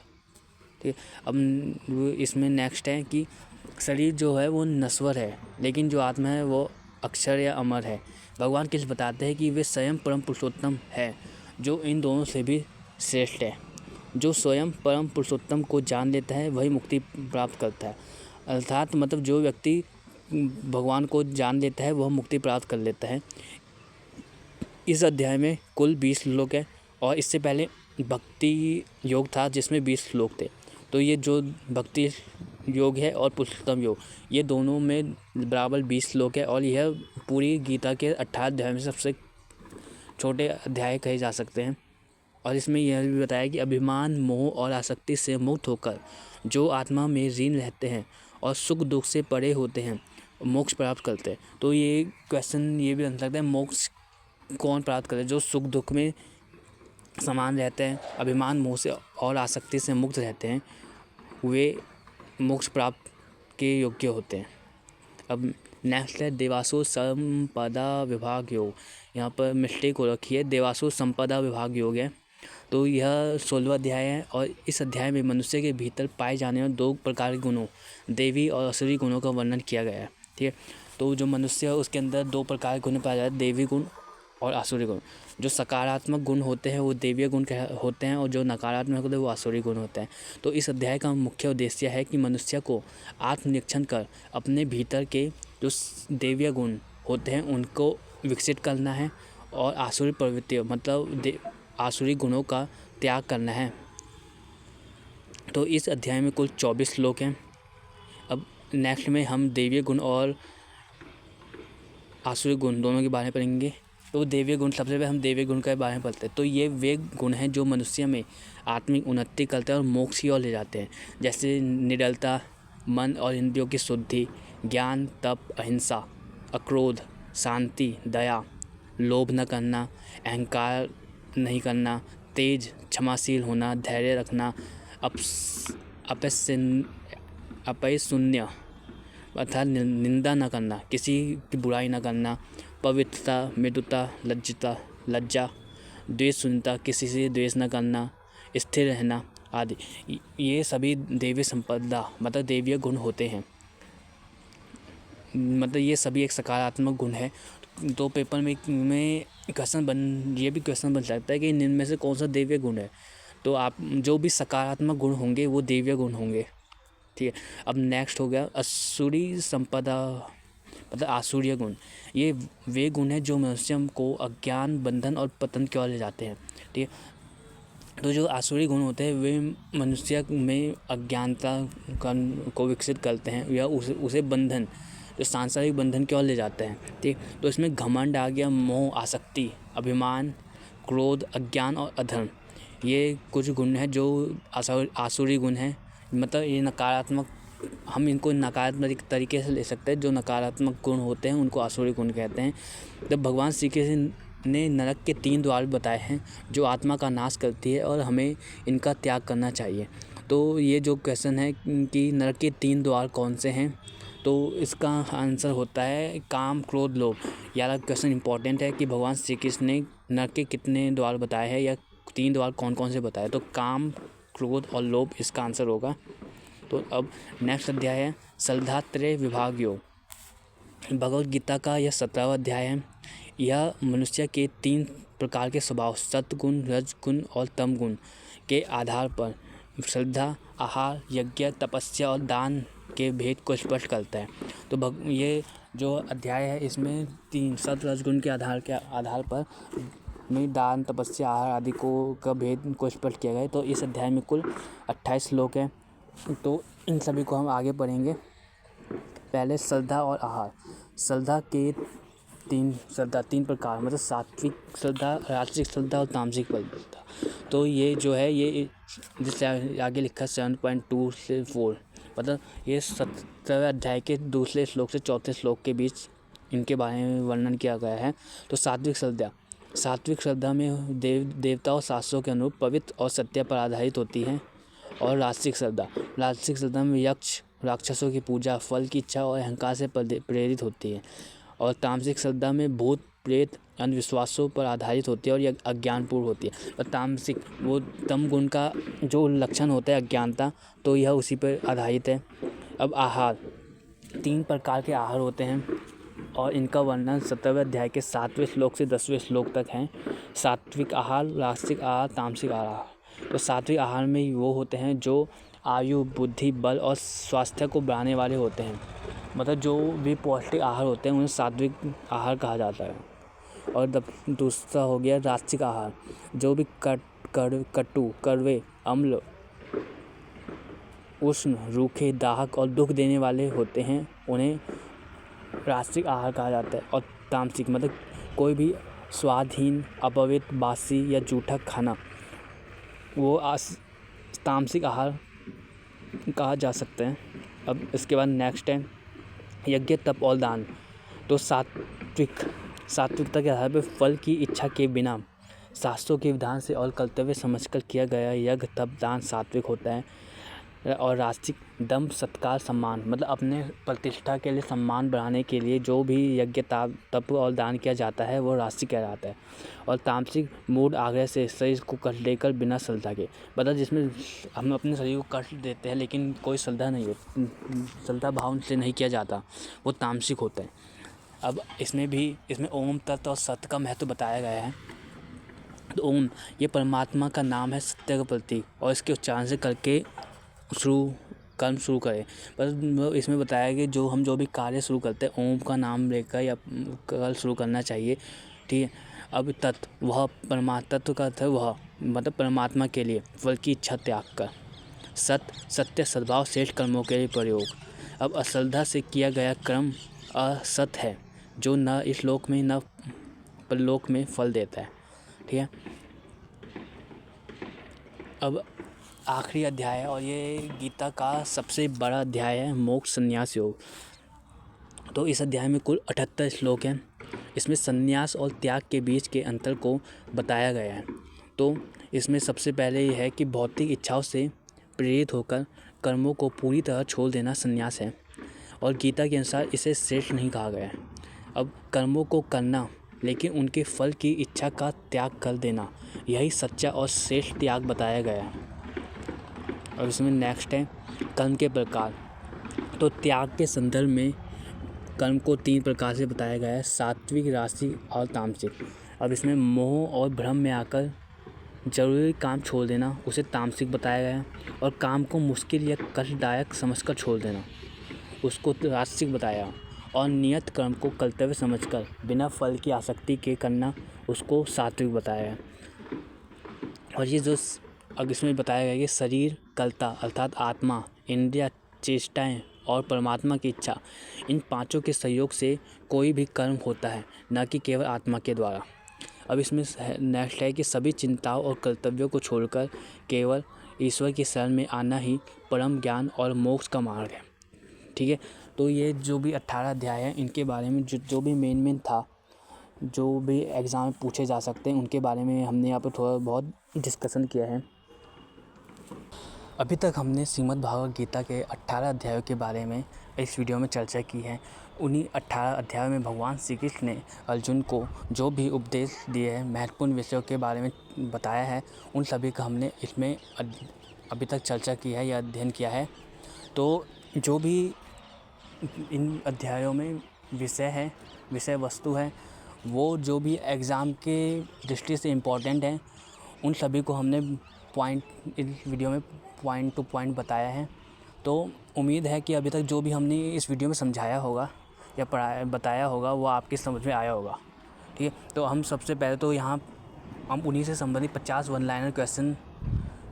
Speaker 1: ठीक है, अब इसमें नेक्स्ट है कि शरीर जो है वो नश्वर है, लेकिन जो आत्मा है वो अक्षर या अमर है। भगवान कृष्ण बताते हैं कि वे स्वयं परम पुरुषोत्तम है, जो इन दोनों से भी श्रेष्ठ है। जो स्वयं परम पुरुषोत्तम को जान लेता है वही मुक्ति प्राप्त करता है। अर्थात मतलब जो व्यक्ति भगवान को जान लेता है वह मुक्ति प्राप्त कर लेता है। इस अध्याय में कुल 20 श्लोक है और इससे पहले भक्ति योग था जिसमें 20 श्लोक थे। तो ये जो भक्ति योग है और पुरुषोत्तम योग, ये दोनों में बराबर 20 श्लोक है और यह पूरी गीता के 18 अध्याय में सबसे छोटे अध्याय कहे जा सकते हैं। और इसमें यह भी बताया कि अभिमान, मोह और आसक्ति से मुक्त होकर जो आत्मा में लीन रहते हैं और सुख दुख से परे होते हैं, मोक्ष प्राप्त करते हैं। तो ये क्वेश्चन ये भी बन सकता है, मोक्ष कौन प्राप्त करे? जो सुख दुख में समान रहते हैं, अभिमान मोह से और आसक्ति से मुक्त रहते हैं, वे मोक्ष प्राप्त के योग्य होते हैं। अब नेक्स्ट है देवासुर संपदा विभाग योग। यहाँ पर मिस्टेक हो रखी है, देवासुर संपदा विभाग योग है। तो यह 16वां अध्याय है और इस अध्याय में मनुष्य के भीतर पाए जाने वाले 2 प्रकार के गुणों, देवी और असुरी गुणों का वर्णन किया गया है। ठीक है, तो जो मनुष्य है उसके अंदर 2 प्रकार के गुण पाए जाते हैं, देवी गुण और आसुरी गुण। जो सकारात्मक गुण होते हैं वो देवीय गुण होते हैं और जो नकारात्मक होते हैं वो आसुरी गुण होते हैं। तो इस अध्याय का मुख्य उद्देश्य है कि मनुष्य को आत्मनिरीक्षण कर अपने भीतर के जो देवीय गुण होते हैं उनको विकसित करना है और आसुरी प्रवृत्ति मतलब आसुरी गुणों का त्याग करना है। तो इस अध्याय में कुल 24 श्लोक हैं। अब नेक्स्ट में हम देवीय गुण और आसुरी गुण दोनों के बारे में पढ़ेंगे। तो देवीय गुण, सबसे पहले हम देवीय गुण के बारे में पढ़ते हैं। तो ये वे गुण हैं जो मनुष्य में आत्मिक उन्नति करते हैं और मोक्ष की ओर ले जाते हैं, जैसे निडरता, मन और इंद्रियों की शुद्धि, ज्ञान, तप, अहिंसा, अक्रोध, शांति, दया, लोभ न करना, अहंकार नहीं करना, तेज, क्षमाशील होना, धैर्य रखना, अपयशून्य अर्थात निंदा न करना, किसी की बुराई न करना, पवित्रता, मृदुता, लज्जा, द्वेष शून्यता, किसी से द्वेष न करना, स्थिर रहना आदि। ये सभी देवी संपदा मतलब देवीय गुण होते हैं। मतलब ये सभी एक सकारात्मक गुण है। तो पेपर में ये भी क्वेश्चन बन सकता है कि इनमें से कौन सा देवीय गुण है। तो आप जो भी सकारात्मक गुण होंगे वो देवीय गुण होंगे। ठीक है, अब नेक्स्ट हो गया असुरी संपदा मतलब आसुरीय गुण। ये वे गुण हैं जो मनुष्य को अज्ञान, बंधन और पतन की ओर ले जाते हैं। ठीक है, तो जो आसुरी गुण होते हैं वे मनुष्य में अज्ञानता को विकसित करते हैं या उसे बंधन, जो सांसारिक बंधन की ओर ले जाते हैं। ठीक, तो इसमें घमंड आ गया, मोह, आसक्ति, अभिमान, क्रोध, अज्ञान और अधर्म। ये कुछ गुण हैं जो आसुरी गुण हैं। मतलब ये नकारात्मक, हम इनको नकारात्मक तरीके से ले सकते हैं। जो नकारात्मक गुण होते हैं उनको आसुरी गुण कहते हैं। जब भगवान श्री कृष्ण ने नरक के 3 द्वार बताए हैं जो आत्मा का नाश करती है और हमें इनका त्याग करना चाहिए। तो ये जो क्वेश्चन है कि नरक के 3 द्वार कौन से हैं, तो इसका आंसर होता है काम, क्रोध, लोभ। यार क्वेश्चन इंपॉर्टेंट है कि भगवान श्री कृष्ण ने नरक के कितने द्वार बताए हैं या 3 द्वार कौन कौन से बताए। तो काम, क्रोध और लोभ इसका आंसर होगा। तो अब नेक्स्ट अध्याय है श्रद्धात्रय विभाग योग। भगवद गीता का यह 17वां अध्याय है। यह मनुष्य के 3 प्रकार के स्वभाव, सत्गुण, रजगुण और तमगुण के आधार पर श्रद्धा, आहार, यज्ञ, तपस्या और दान के भेद को स्पष्ट करता है। तो ये जो अध्याय है इसमें 3 सत्व रजगुण के आधार पर में दान, तपस्या, आहार आदि का भेद को स्पष्ट किया गया है। तो इस अध्याय में कुल 28 श्लोक हैं। तो इन सभी को हम आगे पढ़ेंगे। पहले श्रद्धा और आहार। श्रद्धा के 3 प्रकार मतलब सात्विक श्रद्धा, राजसिक श्रद्धा और तामसिक श्रद्धा। तो ये जो है ये जिससे आगे लिखा 7.2 से 4 मतलब ये 17वें अध्याय के दूसरे श्लोक से 4थे श्लोक के बीच इनके बारे में वर्णन किया गया है। तो सात्विक श्रद्धा में देवता और शास्त्रों के अनुरूप पवित्र और सत्य पर आधारित होती है। और राजसिक श्रद्धा में यक्ष, राक्षसों की पूजा, फल की इच्छा और अहंकार से प्रेरित होती है। और तामसिक श्रद्धा में भूत प्रेत अंधविश्वासों पर आधारित होती है और यह अज्ञानपूर्ण होती है। और तामसिक वो तम गुण का जो लक्षण होता है अज्ञानता, तो यह उसी पर आधारित है। अब आहार, 3 प्रकार के आहार होते हैं और इनका वर्णन 17वें अध्याय के 7वें श्लोक से 10वें श्लोक तक है। सात्विक आहार, राजसिक आहार, तामसिक आहार। तो सात्विक आहार में वो होते हैं जो आयु, बुद्धि, बल और स्वास्थ्य को बढ़ाने वाले होते हैं। मतलब जो भी पौष्टिक आहार होते हैं उन्हें सात्विक आहार कहा जाता है। और दूसरा हो गया राजसिक आहार, जो भी कटु, कड़वे, अम्ल, उष्ण, रूखे, दाहक और दुख देने वाले होते हैं, उन्हें राजसिक आहार कहा जाता है। और तामसिक मतलब कोई भी स्वादहीन, अपवित्र, बासी या जूठा खाना, वो तामसिक आहार कहा जा सकता है। अब इसके बाद नेक्स्ट है यज्ञ, तप और दान। तो सात्विकता के आधार पर फल की इच्छा के बिना शास्त्रों के विधान से और कर्तव्य समझकर किया गया यज्ञ, तप, दान सात्विक होता है। और राजसिक दम्भ, सत्कार, सम्मान, मतलब अपने प्रतिष्ठा के लिए, सम्मान बढ़ाने के लिए जो भी यज्ञ, तप और दान किया जाता है वो राजसिक कहलाता है। और तामसिक मूढ़ आग्रह से शरीर को कष्ट देकर बिना श्रद्धा के, मतलब जिसमें हम अपने शरीर को कष्ट देते हैं लेकिन कोई श्रद्धा नहीं है, श्रद्धा भाव से नहीं किया जाता, वो तामसिक होता है। अब इसमें ओम, तत्व और सत्य का महत्व बताया गया है। तो ओम ये परमात्मा का नाम है, सत्य का प्रतीक, और इसके उच्चारण से करके कर्म शुरू करें। पर इसमें बताया कि जो भी कार्य शुरू करते हैं ओम का नाम लेकर या कल शुरू करना चाहिए, ठीक है। अब तत्व, वह परमात्मा का अर्थ है वह, मतलब परमात्मा के लिए फल की इच्छा त्याग कर। सत्य, सद्भाव, श्रेष्ठ कर्मों के लिए प्रयोग। अब अश्रद्धा से किया गया कर्म असत है, जो न इस लोक में न परलोक में फल देता है, ठीक है। अब आखिरी अध्याय है और ये गीता का सबसे बड़ा अध्याय है, मोक्ष संन्यास योग। तो इस अध्याय में कुल 78 श्लोक हैं। इसमें संन्यास और त्याग के बीच के अंतर को बताया गया है। तो इसमें सबसे पहले ये है कि भौतिक इच्छाओं से प्रेरित होकर कर्मों को पूरी तरह छोड़ देना संन्यास है, और गीता के अनुसार इसे श्रेष्ठ नहीं कहा गया है। अब कर्मों को करना लेकिन उनके फल की इच्छा का त्याग कर देना, यही सच्चा और श्रेष्ठ त्याग बताया गया है। और इसमें नेक्स्ट है कर्म के प्रकार। तो त्याग के संदर्भ में कर्म को 3 प्रकार से बताया गया है, सात्विक, राजसिक और तामसिक। अब इसमें मोह और भ्रम में आकर जरूरी काम छोड़ देना उसे तामसिक बताया गया है, और काम को मुश्किल या कष्टदायक समझकर छोड़ देना उसको राजसिक बताया, और नियत कर्म को कर्तव्य समझकर बिना फल की आसक्ति के करना उसको सात्विक बताया है। और ये जो अब इसमें बताया गया कि शरीर, कर्ता अर्थात आत्मा, इंद्रिया, चेष्टाएं और परमात्मा की इच्छा, इन 5 के सहयोग से कोई भी कर्म होता है, न कि केवल आत्मा के द्वारा। अब इसमें नेक्स्ट है कि सभी चिंताओं और कर्तव्यों को छोड़कर केवल ईश्वर की शरण में आना ही परम ज्ञान और मोक्ष का मार्ग है, ठीक है। तो ये जो भी 18 अध्याय हैं इनके बारे में जो भी मेन था, जो भी एग्ज़ाम में पूछे जा सकते हैं उनके बारे में हमने यहाँ पर थोड़ा बहुत डिस्कशन किया है। अभी तक हमने श्रीमद् भागवत गीता के 18 अध्यायों के बारे में इस वीडियो में चर्चा की है। उन्हीं 18 अध्यायों में भगवान श्री कृष्ण ने अर्जुन को जो भी उपदेश दिए हैं, महत्वपूर्ण विषयों के बारे में बताया है, उन सभी का हमने इसमें अभी तक चर्चा की है या अध्ययन किया है। तो जो भी इन अध्यायों में विषय वस्तु है, वो जो भी एग्ज़ाम के दृष्टि से इम्पोर्टेंट हैं, उन सभी को हमने इस वीडियो में पॉइंट टू पॉइंट बताया है। तो उम्मीद है कि अभी तक जो भी हमने इस वीडियो में समझाया होगा या बताया होगा वो आपकी समझ में आया होगा, ठीक है। तो हम सबसे पहले तो यहाँ हम उन्हीं से संबंधित 50 वन लाइनर क्वेश्चन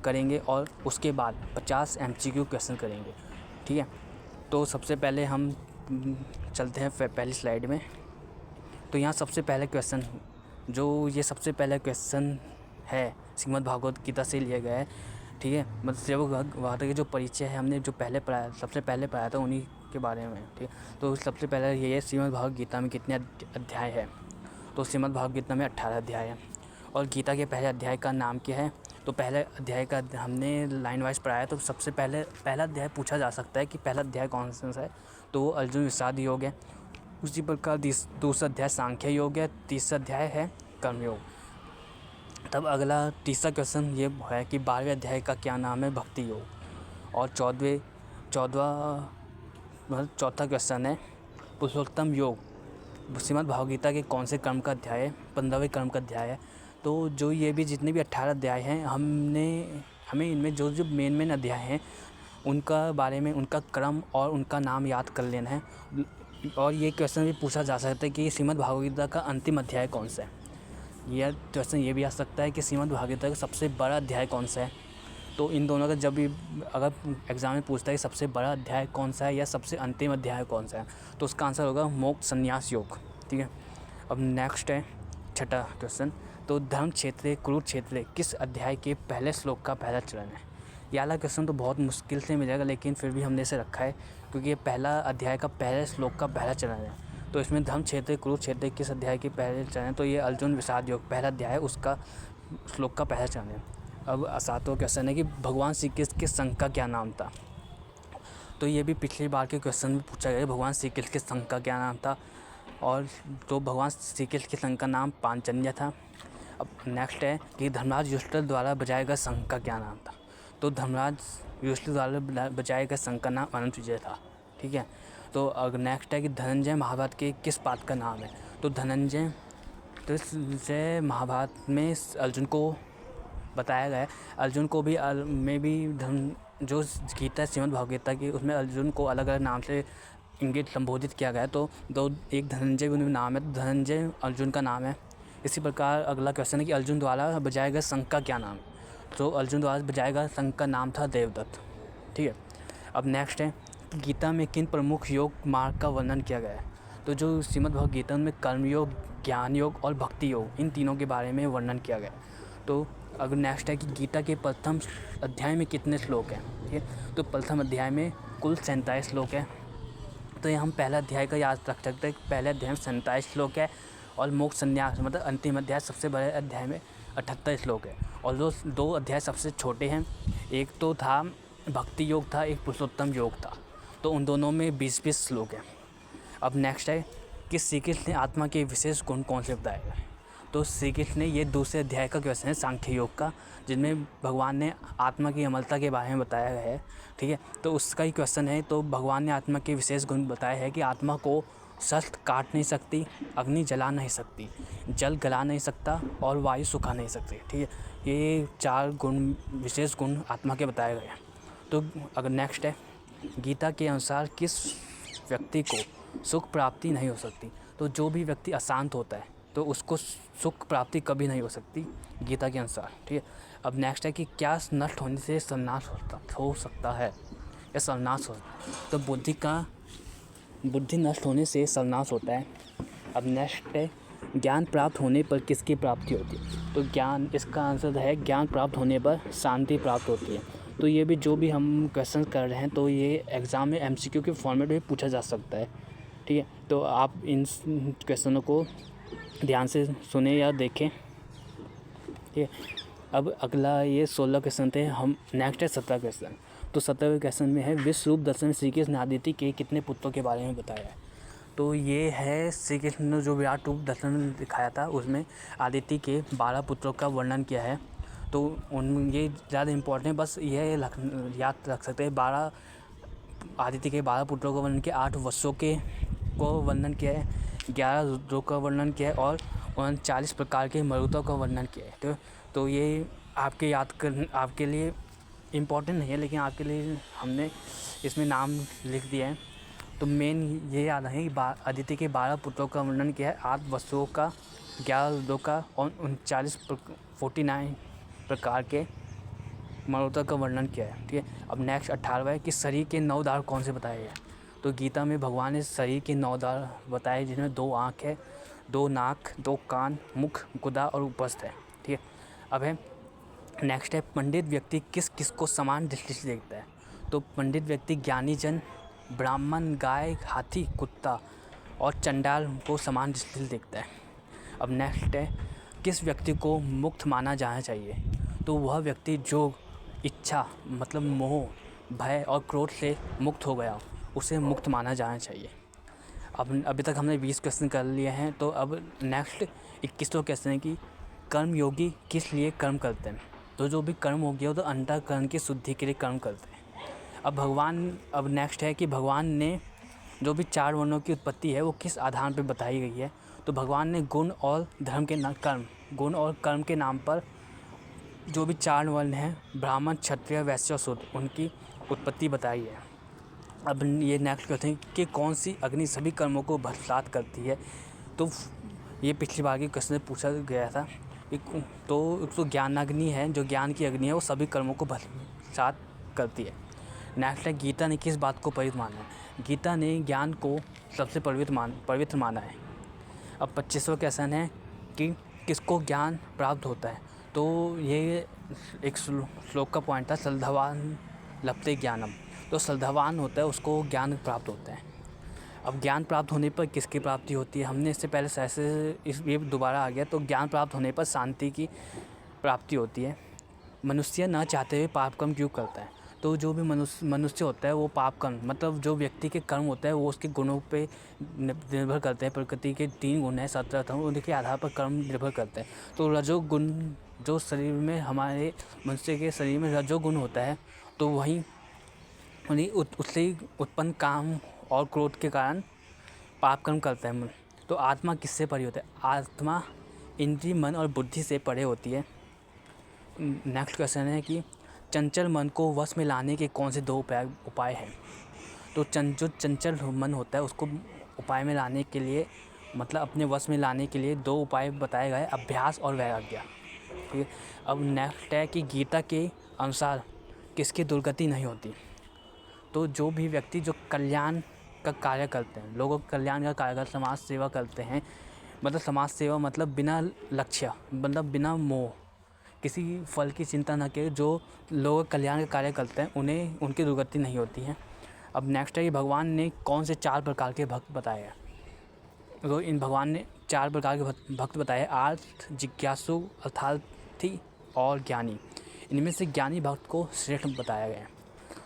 Speaker 1: करेंगे और उसके बाद 50 MCQ क्वेश्चन करेंगे, ठीक है। तो सबसे पहले हम चलते हैं पहली स्लाइड में। तो यहाँ सबसे पहले क्वेश्चन सबसे पहला क्वेश्चन है श्रीमद् भागवत गीता से लिया गया है, ठीक है। मतलब वहाँ तक जो परिचय है हमने जो सबसे पहले पढ़ाया था उन्हीं के बारे में, ठीक है। तो सबसे पहले ये है श्रीमद् भागवत गीता में कितने अध्याय है। तो श्रीमद् भागवत गीता में 18 अध्याय है। और गीता के पहले अध्याय का नाम क्या है। तो पहले अध्याय का हमने लाइन वाइज पढ़ाया। तो सबसे पहला अध्याय पूछा जा सकता है कि पहला अध्याय कौन सा है। तो वो अर्जुन विषाद योग है। उसी प्रकार दूसरा अध्याय सांख्य योग है, तीसरा अध्याय है कर्मयोग। तब अगला तीसरा क्वेश्चन ये है कि 12वें अध्याय का क्या नाम है, भक्ति योग। और चौथा क्वेश्चन है पुरुषोत्तम योग श्रीमद् भागवत गीता के कौन से कर्म का अध्याय है, 15वें कर्म का अध्याय है। तो जो ये भी जितने भी 18 अध्याय हैं, हमें इनमें जो मेन अध्याय हैं उनका बारे में, उनका क्रम और उनका नाम याद कर लेना है। और ये क्वेश्चन भी पूछा जा सकता है कि श्रीमद् भागवत गीता का अंतिम अध्याय कौन सा है। यह क्वेश्चन ये भी आ सकता है कि श्रीमद् भागवत गीता का सबसे बड़ा अध्याय कौन सा है। तो इन दोनों का जब भी अगर एग्ज़ाम में पूछता है कि सबसे बड़ा अध्याय कौन सा है या सबसे अंतिम अध्याय कौन सा है, तो उसका आंसर होगा मोक्ष संन्यास योग। ठीक है, अब नेक्स्ट है छठा क्वेश्चन। तो धर्म क्षेत्रे कुरुक्षेत्रे किस अध्याय के पहले श्लोक का पहला चरण है। ये वाला क्वेश्चन तो बहुत मुश्किल से मिलेगा, लेकिन फिर भी हमने इसे रखा है क्योंकि ये पहला अध्याय का पहले श्लोक का पहला चरण है। तो इसमें धर्म क्षेत्र कुरुक्षेत्र किस अध्याय के पहले चरण है, तो ये अर्जुन विषाद योग पहला अध्याय है, उसका श्लोक का पहला चरण है। अब सातवां क्वेश्चन है कि भगवान श्री कृष्ण के संघ का क्या नाम था। तो ये भी पिछली बार के क्वेश्चन में पूछा गया, भगवान श्री कृष्ण के संघ का क्या नाम था। और तो भगवान श्री कृष्ण के संघ का नाम पांचजन्य था। अब नेक्स्ट है कि धर्मराज युधिष्ठिर द्वारा बजाए गए संघ का क्या नाम था। तो धर्मराज युधिष्ठिर द्वारा बजाए गए संघ का नाम अनंत विजय था। ठीक है, तो अब नेक्स्ट है कि धनंजय महाभारत के किस पात्र का नाम है। तो धनंजय महाभारत में अर्जुन को बताया गया है। अर्जुन को भी जो गीता श्रीमद् भागवत गीता की, उसमें अर्जुन को अलग अलग नाम से इंगित संबोधित किया गया है। तो एक धनंजय नाम है, तो धनंजय अर्जुन का नाम है। इसी प्रकार अगला क्वेश्चन है कि अर्जुन द्वारा बजाए गए संघ का क्या नाम। तो अर्जुन द्वारा बजाए गए संघ का नाम था देवदत्त। ठीक है, अब नेक्स्ट है गीता में किन प्रमुख योग मार्ग का वर्णन किया गया है। तो जो श्रीमद् भागवत गीता में कर्मयोग, ज्ञान योग और भक्ति योग, इन तीनों के बारे में वर्णन किया गया है। तो अगर नेक्स्ट है कि गीता के प्रथम अध्याय में कितने श्लोक हैं। ठीक है, तो प्रथम अध्याय में कुल 47 श्लोक है। तो ये हम पहला अध्याय का याद रख सकते हैं, पहले अध्याय में 47 श्लोक है और मोक्ष संन्यास मतलब अंतिम अध्याय सबसे बड़े अध्याय में 78 श्लोक है। और जो 2 अध्याय सबसे छोटे हैं, एक तो था भक्ति योग था, एक पुरुषोत्तम योग था। तो उन दोनों में 20-20 श्लोक है। अब नेक्स्ट है कि श्री कृष्ण ने आत्मा के विशेष गुण कौन से बताए गए। तो श्री कृष्ण ने, ये दूसरे अध्याय का क्वेश्चन है सांख्य योग का, जिनमें भगवान ने आत्मा की अमलता के बारे में बताया गया है। ठीक है, तो उसका ही क्वेश्चन है। तो भगवान ने आत्मा के विशेष गुण बताए हैं कि आत्मा को शस्त्र काट नहीं सकती, अग्नि जला नहीं सकती, जल गला नहीं सकता और वायु सुखा नहीं सकती। ठीक है, ये 4 गुण, विशेष गुण आत्मा के बताए गए हैं। तो अगर नेक्स्ट है गीता के अनुसार किस व्यक्ति को सुख प्राप्ति नहीं हो सकती। तो जो भी व्यक्ति अशांत होता है तो उसको सुख प्राप्ति कभी नहीं हो सकती गीता के अनुसार। ठीक है, अब नेक्स्ट है कि क्या नष्ट होने से सर्वनाश हो सकता है या सर्वनाश हो। तो बुद्धि नष्ट होने से सर्वनाश होता है। अब नेक्स्ट है ज्ञान प्राप्त होने पर किसकी प्राप्ति होती है। तो ज्ञान, इसका आंसर है ज्ञान प्राप्त होने पर शांति प्राप्त होती है। तो ये भी जो भी हम क्वेश्चन कर रहे हैं, तो ये एग्ज़ाम में MCQ के फॉर्मेट में पूछा जा सकता है। ठीक है, तो आप इन क्वेश्चनों को ध्यान से सुने या देखें। ठीक है, अब अगला ये 16 क्वेश्चन थे। हम नेक्स्ट है 17 क्वेश्चन। तो 17वें क्वेश्चन में है विश्व रूप दर्शन में श्री कृष्ण ने आदित्य के कितने पुत्रों के बारे में बताया है। तो ये है श्री कृष्ण ने जो विराट रूप दर्शन में दिखाया था, उसमें आदित्य के 12 पुत्रों का वर्णन किया है। तो ये ज़्यादा इम्पोर्टेंट है, बस ये याद रख सकते हैं। 12 आदित्य के 12 पुत्रों का वर्णन किया, 8 वत्सों के को वर्णन किया है, 11 रुद्रों का वर्णन किया है और 39 प्रकार के मरुतों का वर्णन किया है। तो ये आपके लिए इम्पोर्टेंट नहीं है, लेकिन आपके लिए हमने इसमें नाम लिख दिया है। तो मेन ये याद है कि आदित्य के 12 पुत्रों का वर्णन किया है, 8 वत्सों का, 11 रुद्रों का और 49 प्रकार के मरुतों का वर्णन किया है। ठीक है, अब नेक्स्ट 18वां है कि शरीर के 9 द्वार कौन से बताए गए। तो गीता में भगवान ने शरीर के 9 द्वार बताए, जिनमें 2 आँख है, 2 नाक, 2 कान, मुख, गुदा और उपस्थ है। ठीक है, अब है नेक्स्ट है पंडित व्यक्ति किस किस को समान दृष्टि से देखता है। तो पंडित व्यक्ति ज्ञानी जन, ब्राह्मण, गाय, हाथी, कुत्ता और चंडाल को समान दृष्टि से देखता है। अब नेक्स्ट है किस व्यक्ति को मुक्त माना जाना चाहिए। तो वह व्यक्ति जो इच्छा मतलब मोह, भय और क्रोध से मुक्त हो गया, उसे मुक्त माना जाना चाहिए। अब अभी तक हमने 20 क्वेश्चन कर लिए हैं, तो अब नेक्स्ट 21वां क्वेश्चन है कि कर्म योगी किस लिए कर्म करते हैं। तो जो भी कर्म हो गया तो अंतःकरण की शुद्धि के लिए कर्म करते हैं। अब नेक्स्ट है कि भगवान ने जो भी 4 वर्णों की उत्पत्ति है वो किस आधार पर बताई गई है। तो भगवान ने गुण और कर्म के नाम पर जो भी 4 वर्ण हैं, ब्राह्मण, क्षत्रिय, वैश्य और शूद्र, उनकी उत्पत्ति बताई है। अब ये नेक्स्ट क्वेश्चन है कि कौन सी अग्नि सभी कर्मों को भस्मात करती है। तो ये पिछली बार के क्वेश्चन में पूछा गया था। तो ज्ञानाग्नि है, जो ज्ञान की अग्नि है, वो सभी कर्मों को भस्मात करती है। नेक्स्ट है गीता ने किस बात को पवित्र माना है। गीता ने ज्ञान को सबसे पवित्र माना है। अब 25वां क्वेश्चन है कि किसको ज्ञान प्राप्त होता है। तो ये एक श्लोक का पॉइंट था, श्रद्धावान लभते ज्ञानम। तो श्रद्धावान होता है उसको ज्ञान प्राप्त होता है। अब ज्ञान प्राप्त होने पर किसकी प्राप्ति होती है। हमने इससे पहले ये दोबारा आ गया। तो ज्ञान प्राप्त होने पर शांति की प्राप्ति होती है। मनुष्य न चाहते हुए पाप कर्म क्यों करता है। तो जो भी मनुष्य होता है वो पाप कर्म, मतलब जो व्यक्ति के कर्म होता है वो उसके गुणों पे निर्भर करते हैं। प्रकृति के 3 गुण हैं, 17 धर्म, उनके आधार पर कर्म निर्भर करते हैं। तो रजोगुण जो शरीर में, हमारे मनुष्य के शरीर में रजोगुण होता है, तो उससे उत्पन्न काम और क्रोध के कारण पाप कर्म करता है। तो आत्मा किससे परे होता है। आत्मा इंद्रिय, मन और बुद्धि से परे होती है। नेक्स्ट क्वेश्चन है कि चंचल मन को वश में लाने के कौन से 2 उपाय हैं। तो जो चंचल मन होता है उसको उपाय में लाने के लिए, मतलब अपने वश में लाने के लिए 2 उपाय बताए गए, अभ्यास और वैराग्य। ठीक है। अब नेक्स्ट है कि गीता के अनुसार किसकी दुर्गति नहीं होती। तो जो भी व्यक्ति जो कल्याण का कार्य करते हैं, लोगों के कल्याण का कार्य करते, समाज सेवा करते हैं, मतलब समाज सेवा मतलब बिना लक्ष्य, मतलब बिना मोह, किसी फल की चिंता न किए जो लोगों के कल्याण का कार्य करते हैं, उन्हें उनकी दुर्गति नहीं होती है। अब नेक्स्ट है कि भगवान ने कौन से 4 प्रकार के भक्त बताए हैं। तो इन भगवान ने 4 प्रकार के भक्त बताए, आर्थ, जिज्ञासु, अर्थार्थी और ज्ञानी। इनमें से ज्ञानी भक्त को श्रेष्ठ बताया गया है।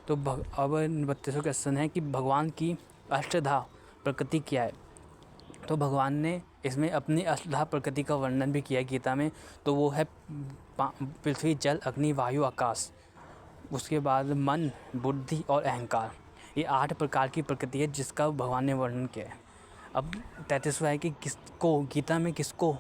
Speaker 1: तो अब 32वां क्वेश्चन है कि भगवान की अष्टधा प्रकृति क्या है। तो भगवान ने इसमें अपनी अष्टधा प्रकृति का वर्णन भी किया है गीता में। तो वो है पृथ्वी, जल, अग्नि, वायु, आकाश, उसके बाद मन, बुद्धि और अहंकार। ये 8 प्रकार की प्रकृति है जिसका भगवान ने वर्णन किया है। अब 33वां है कि किसको गीता में किसको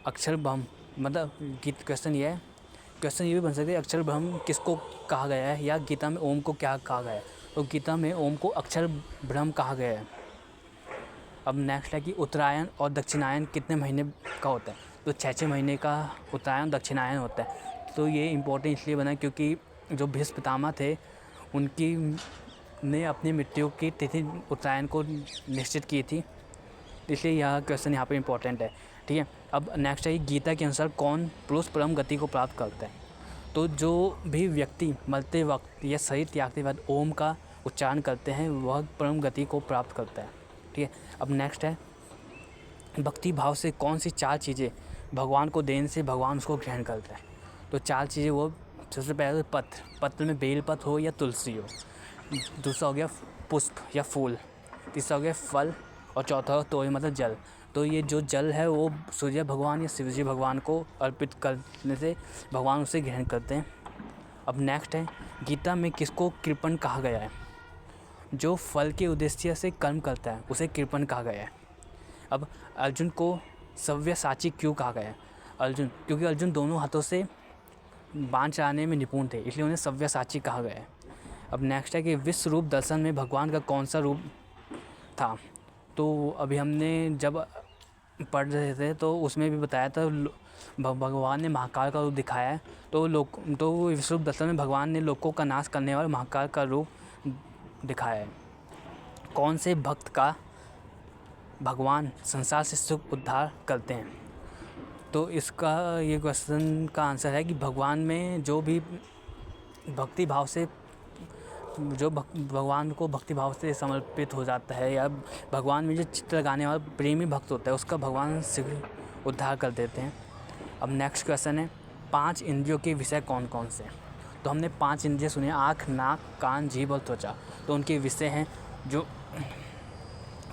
Speaker 1: अक्षर ब्रह्म, मतलब क्वेश्चन ये भी बन सकता है अक्षर ब्रह्म किसको कहा गया है, या गीता में ओम को क्या कहा गया है। तो गीता में ओम को अक्षर ब्रह्म कहा गया है। अब नेक्स्ट है कि उत्तरायण और दक्षिणायन कितने महीने का होता है। तो 6 महीने का उत्तरायण दक्षिणायन होता है। तो ये इम्पोर्टेंट इसलिए बना क्योंकि जो भीष्म पितामह थे उनकी ने अपनी मृत्यु की तिथि उत्तरायण को निश्चित की थी, इसलिए यह क्वेश्चन यहाँ पे इम्पोर्टेंट है। ठीक है। अब नेक्स्ट है गीता के अनुसार कौन पुरुष परम गति को प्राप्त करता है। तो जो भी व्यक्ति मरते वक्त या शरीर त्यागते वक्त ओम का उच्चारण करते हैं वह परम गति को प्राप्त करता है। ठीक है। अब नेक्स्ट है भक्ति भाव से कौन सी 4 चीज़ें भगवान को देने से भगवान उसको ग्रहण करता है। तो 4 चीज़ें वो, सबसे पहले पत्र में बेलपत्र हो या तुलसी हो, दूसरा हो गया पुष्प या फूल, तीसरा हो गया फल, और चौथा हो तोय मतलब जल। तो ये जो जल है वो सूर्य भगवान या शिवजी भगवान को अर्पित करने से भगवान उसे ग्रहण करते हैं। अब नेक्स्ट है गीता में किसको कृपण कहा गया है। जो फल के उद्देश्य से कर्म करता है उसे कृपण कहा गया है। अब अर्जुन को सव्यसाची क्यों कहा गया है। क्योंकि अर्जुन दोनों हाथों से बाण चलाने में निपुण थे, इसलिए उन्हें सव्यसाची कहा गया है। अब नेक्स्ट है कि विश्व रूप दर्शन में भगवान का कौन सा रूप था। तो अभी हमने जब पढ़ रहे थे तो उसमें भी बताया था भगवान ने महाकाल का रूप दिखाया है। तो विश्व रूप दर्शन में भगवान ने लोगों का नाश करने वाले महाकाल का रूप दिखाया है। कौन से भक्त का भगवान संसार से सुख उद्धार करते हैं। तो इसका ये क्वेश्चन का आंसर है कि भगवान में जो भी भक्ति भाव से भगवान को भक्ति भाव से समर्पित हो जाता है, या भगवान में जो चित्त लगाने वाला प्रेमी भक्त होता है उसका भगवान शीघ्र उद्धार कर देते हैं। अब नेक्स्ट क्वेश्चन है 5 इंद्रियों के विषय कौन कौन से। तो हमने 5 इंद्रियाँ सुनी, आँख, नाक, कान, जीभ और त्वचा। तो उनके विषय हैं जो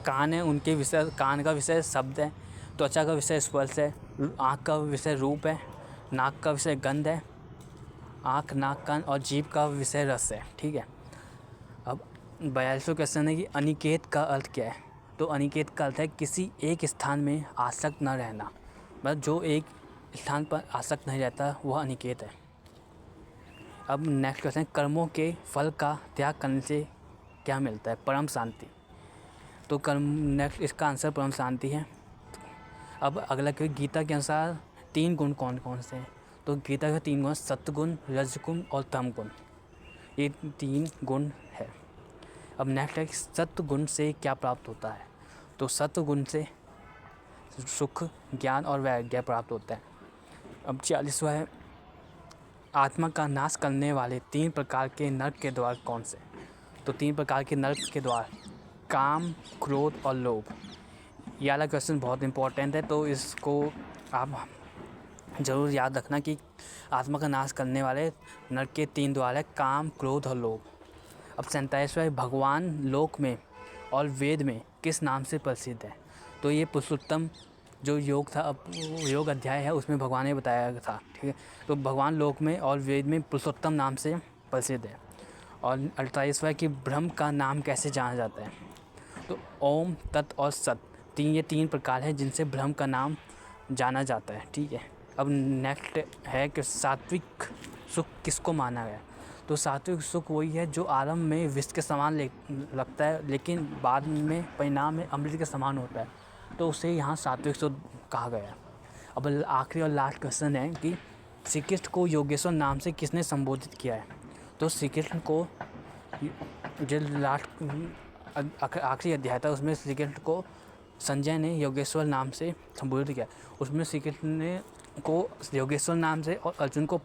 Speaker 1: कान है उनके विषय, कान का विषय शब्द है, त्वचा का विषय स्पर्श है, आँख का विषय रूप है, नाक का विषय गंध है, आँख, नाक, कान और जीभ का विषय रस है। ठीक है। अब 42वां क्वेश्चन है कि अनिकेत का अर्थ क्या है। तो अनिकेत का अर्थ है किसी एक स्थान में आसक्त न रहना, मतलब जो एक स्थान पर आसक्त नहीं रहता वह अनिकेत है। अब नेक्स्ट क्वेश्चन, कर्मों के फल का त्याग करने से क्या मिलता है। परम शांति। तो कर्म, नेक्स्ट इसका आंसर परम शांति है। अब अगला क्वेश्चन, गीता के अनुसार 3 गुण कौन कौन से हैं। तो गीता के 3 गुण, सत्वगुण, रजगुण और तमगुण, ये 3 गुण है। अब नेक्स्ट है, सत्वगुण से क्या प्राप्त होता है। तो सत्वगुण से सुख, ज्ञान और वैराग्य प्राप्त होता है। अब 40वां है, आत्मा का नाश करने वाले 3 प्रकार के नरक के द्वार कौन से। तो 3 प्रकार के नरक के द्वार, काम, क्रोध और लोभ। ये वाला क्वेश्चन बहुत इंपॉर्टेंट है, तो इसको आप ज़रूर याद रखना कि आत्मा का नाश करने वाले नरक के 3 द्वार है, काम, क्रोध और लोभ। अब 47वां, भगवान लोक में और वेद में किस नाम से प्रसिद्ध है। तो ये पुरुषोत्तम जो योग था, योग अध्याय है, उसमें भगवान ने बताया था। ठीक है। तो भगवान लोक में और वेद में पुरुषोत्तम नाम से प्रसिद्ध है। और 48वां कि ब्रह्म का नाम कैसे जाना जाता है। तो ओम, तत् और सत, ये 3 प्रकार हैं जिनसे ब्रह्म का नाम जाना जाता है। ठीक है। अब नेक्स्ट है कि सात्विक सुख किसको माना गया। तो सात्विक सुख वही है जो आरंभ में विष के समान लगता है, लेकिन बाद में परिणाम में अमृत के समान होता है, तो उसे यहाँ सात्विक सुख कहा गया। अब आखिरी और लास्ट क्वेश्चन है कि श्री कृष्ण को योगेश्वर नाम से किसने संबोधित किया है। तो श्री कृष्ण को जो लास्ट आखिरी अध्याय था उसमें श्री कृष्ण को संजय ने योगेश्वर नाम से संबोधित किया। उसमें श्री कृष्ण ने को योगेश्वर नाम से और अर्जुन को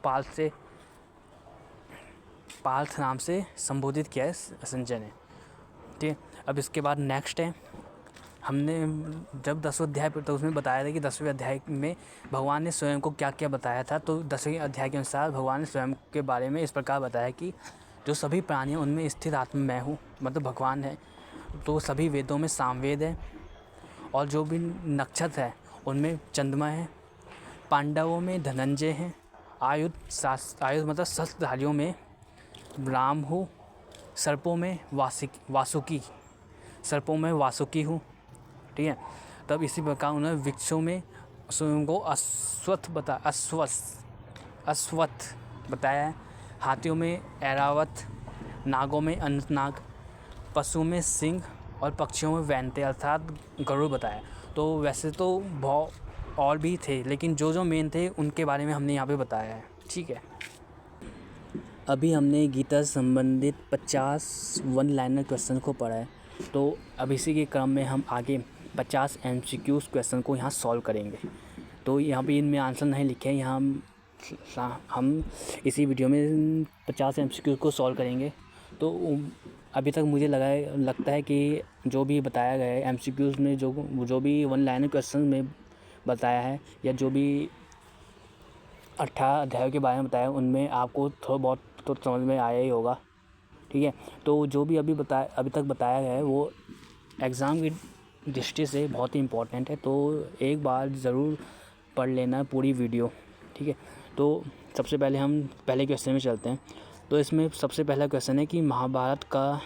Speaker 1: पार्थ नाम से संबोधित किया है संजय ने। ठीक है। अब इसके बाद नेक्स्ट है, हमने जब 10वें अध्याय पर तो उसमें बताया था कि 10वें अध्याय में भगवान ने स्वयं को क्या क्या बताया था। तो 10वें अध्याय के अनुसार भगवान ने स्वयं के बारे में इस प्रकार बताया कि जो सभी प्राणी हैं उनमें स्थित आत्मा मैं हूँ, मतलब भगवान है। तो सभी वेदों में सामवेद है, और जो भी नक्षत्र है उनमें चंद्रमा है, पांडवों में धनंजय हैं, आयुध मतलब शस्त्रधारियों में राम हूँ, सर्पों में वासुकी हूँ। ठीक है। तब इसी प्रकार उन्होंने वृक्षों में स्वयं को अश्वत्थ बताया है, हाथियों में ऐरावत, नागों में अनंतनाग, पशु में सिंह और पक्षियों में वैंते अर्थात गरुड़ बताया। तो वैसे तो बहुत और भी थे, लेकिन जो मेन थे उनके बारे में हमने यहाँ पे बताया है। ठीक है। अभी हमने गीता से संबंधित 50 वन लाइनर क्वेश्चन को पढ़ा है। तो अब इसी के क्रम में हम आगे 50 MCQs क्वेश्चन को यहाँ सॉल्व करेंगे। तो यहाँ पे इनमें आंसर नहीं लिखे हैं, यहाँ हम इसी वीडियो में 50 MCQs को सॉल्व करेंगे। तो अभी तक मुझे लगता है कि जो भी बताया गया है MCQs में, जो भी वन लाइनर क्वेश्चन में बताया है या जो भी 18 अध्यायों के बारे में बताया, उनमें आपको थोड़ा बहुत तो समझ में आया ही होगा। ठीक है। तो जो भी अभी तक बताया गया है वो एग्ज़ाम की दृष्टि से बहुत ही इम्पोर्टेंट है, तो एक बार ज़रूर पढ़ लेना पूरी वीडियो। ठीक है। तो सबसे पहले हम पहले क्वेश्चन में चलते हैं। तो इसमें सबसे पहला क्वेश्चन है कि महाभारत का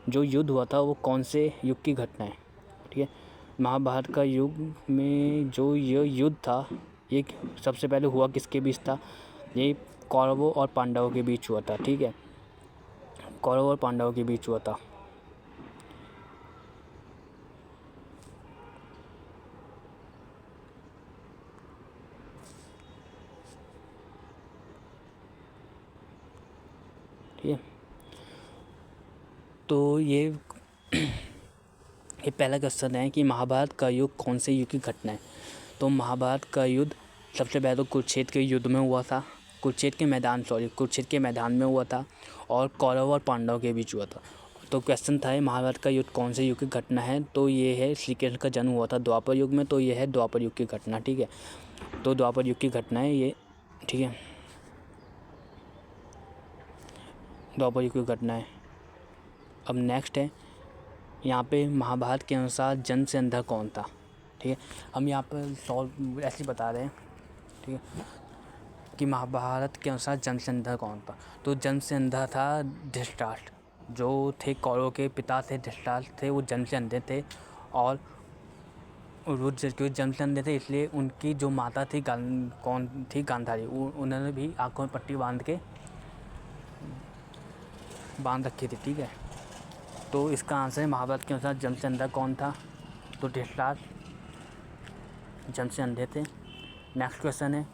Speaker 1: जो युद्ध हुआ था वो कौन से युग की घटना है। ठीक है। महाभारत का युग में जो ये युद्ध था, ये सबसे पहले हुआ किसके बीच था। ये कौरवों और पांडवों के बीच हुआ था। ठीक है। कौरवों और पांडवों के बीच हुआ था। ठीक है। तो ये पहला क्वेश्चन है कि महाभारत का युग कौन से युग की घटना है। तो महाभारत का युद्ध सबसे पहले तो कुरुक्षेत्र के युद्ध में हुआ था, कुरुक्षेत्र के मैदान में हुआ था, और कौरव और पांडव के बीच हुआ था। तो क्वेश्चन था महाभारत का युद्ध कौन से युग की घटना है। तो ये है श्री कृष्ण का जन्म हुआ था द्वापर युग में, तो ये है द्वापर युग की घटना। ठीक है। तो द्वापर युग की घटना है ये। ठीक है। द्वापर युग की घटना है। अब नेक्स्ट है यहाँ पे महाभारत के अनुसार जन्म से अंधा कौन था। ठीक है, हम यहाँ पर सॉल्व ऐसे बता रहे हैं। ठीक है, कि महाभारत के अनुसार जन्म से अंधा कौन था। तो जन्म से अंधा था धृतराष्ट्र, जो थे कौरवों के पिता थे। धृतराष्ट्र थे, वो जन्म से अंधे थे। और वो क्योंकि जन्म से अंधे थे इसलिए उनकी जो माता थी कौन थी, गांधारी, उन्होंने भी आंखों में पट्टी बांध रखी थी। ठीक है, तो इसका आंसर है महाभारत के अनुसार जन्म से अंधा कौन था, तो धृतराष्ट्र जन्म से अंधे थे। नेक्स्ट क्वेश्चन है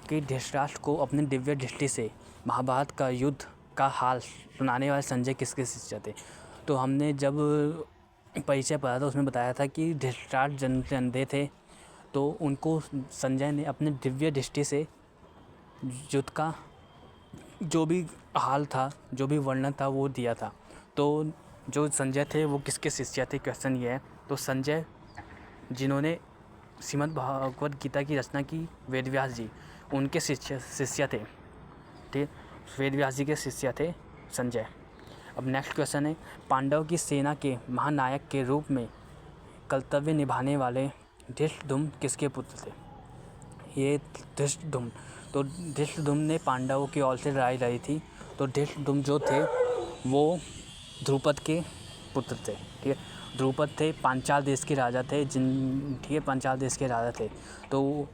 Speaker 1: कि धृतराष्ट्र को अपनी दिव्य दृष्टि से महाभारत का युद्ध का हाल सुनाने वाले संजय किसके शिष्य थे। तो हमने जब परिचय पढ़ा था उसमें बताया था कि धृतराष्ट्र जन्म से अंधे थे, तो उनको संजय ने अपने दिव्य दृष्टि से युद्ध का जो भी हाल था, जो भी वर्णन था वो दिया था। तो जो संजय थे वो किसके शिष्य थे, क्वेश्चन ये है। तो संजय जिन्होंने श्रीमद् भागवत गीता की रचना की, वेदव्यास जी, उनके शिष्य थे। ठीक, वेदव्यास जी के शिष्य थे संजय। अब नेक्स्ट क्वेश्चन है, पांडव की सेना के महानायक के रूप में कर्तव्य निभाने वाले धृष्टद्युम्न किसके पुत्र थे। ये धृष्टद्युम्न, तो धृष्टद्युम्न ने पांडवों की ओर से लड़ाई लड़ी थी। तो धृष्टद्युम्न जो थे वो द्रुपद के पुत्र थे। ठीक है, द्रुपद थे पांचाल देश के राजा थे, ठीक है, पांचाल देश के राजा थे। तो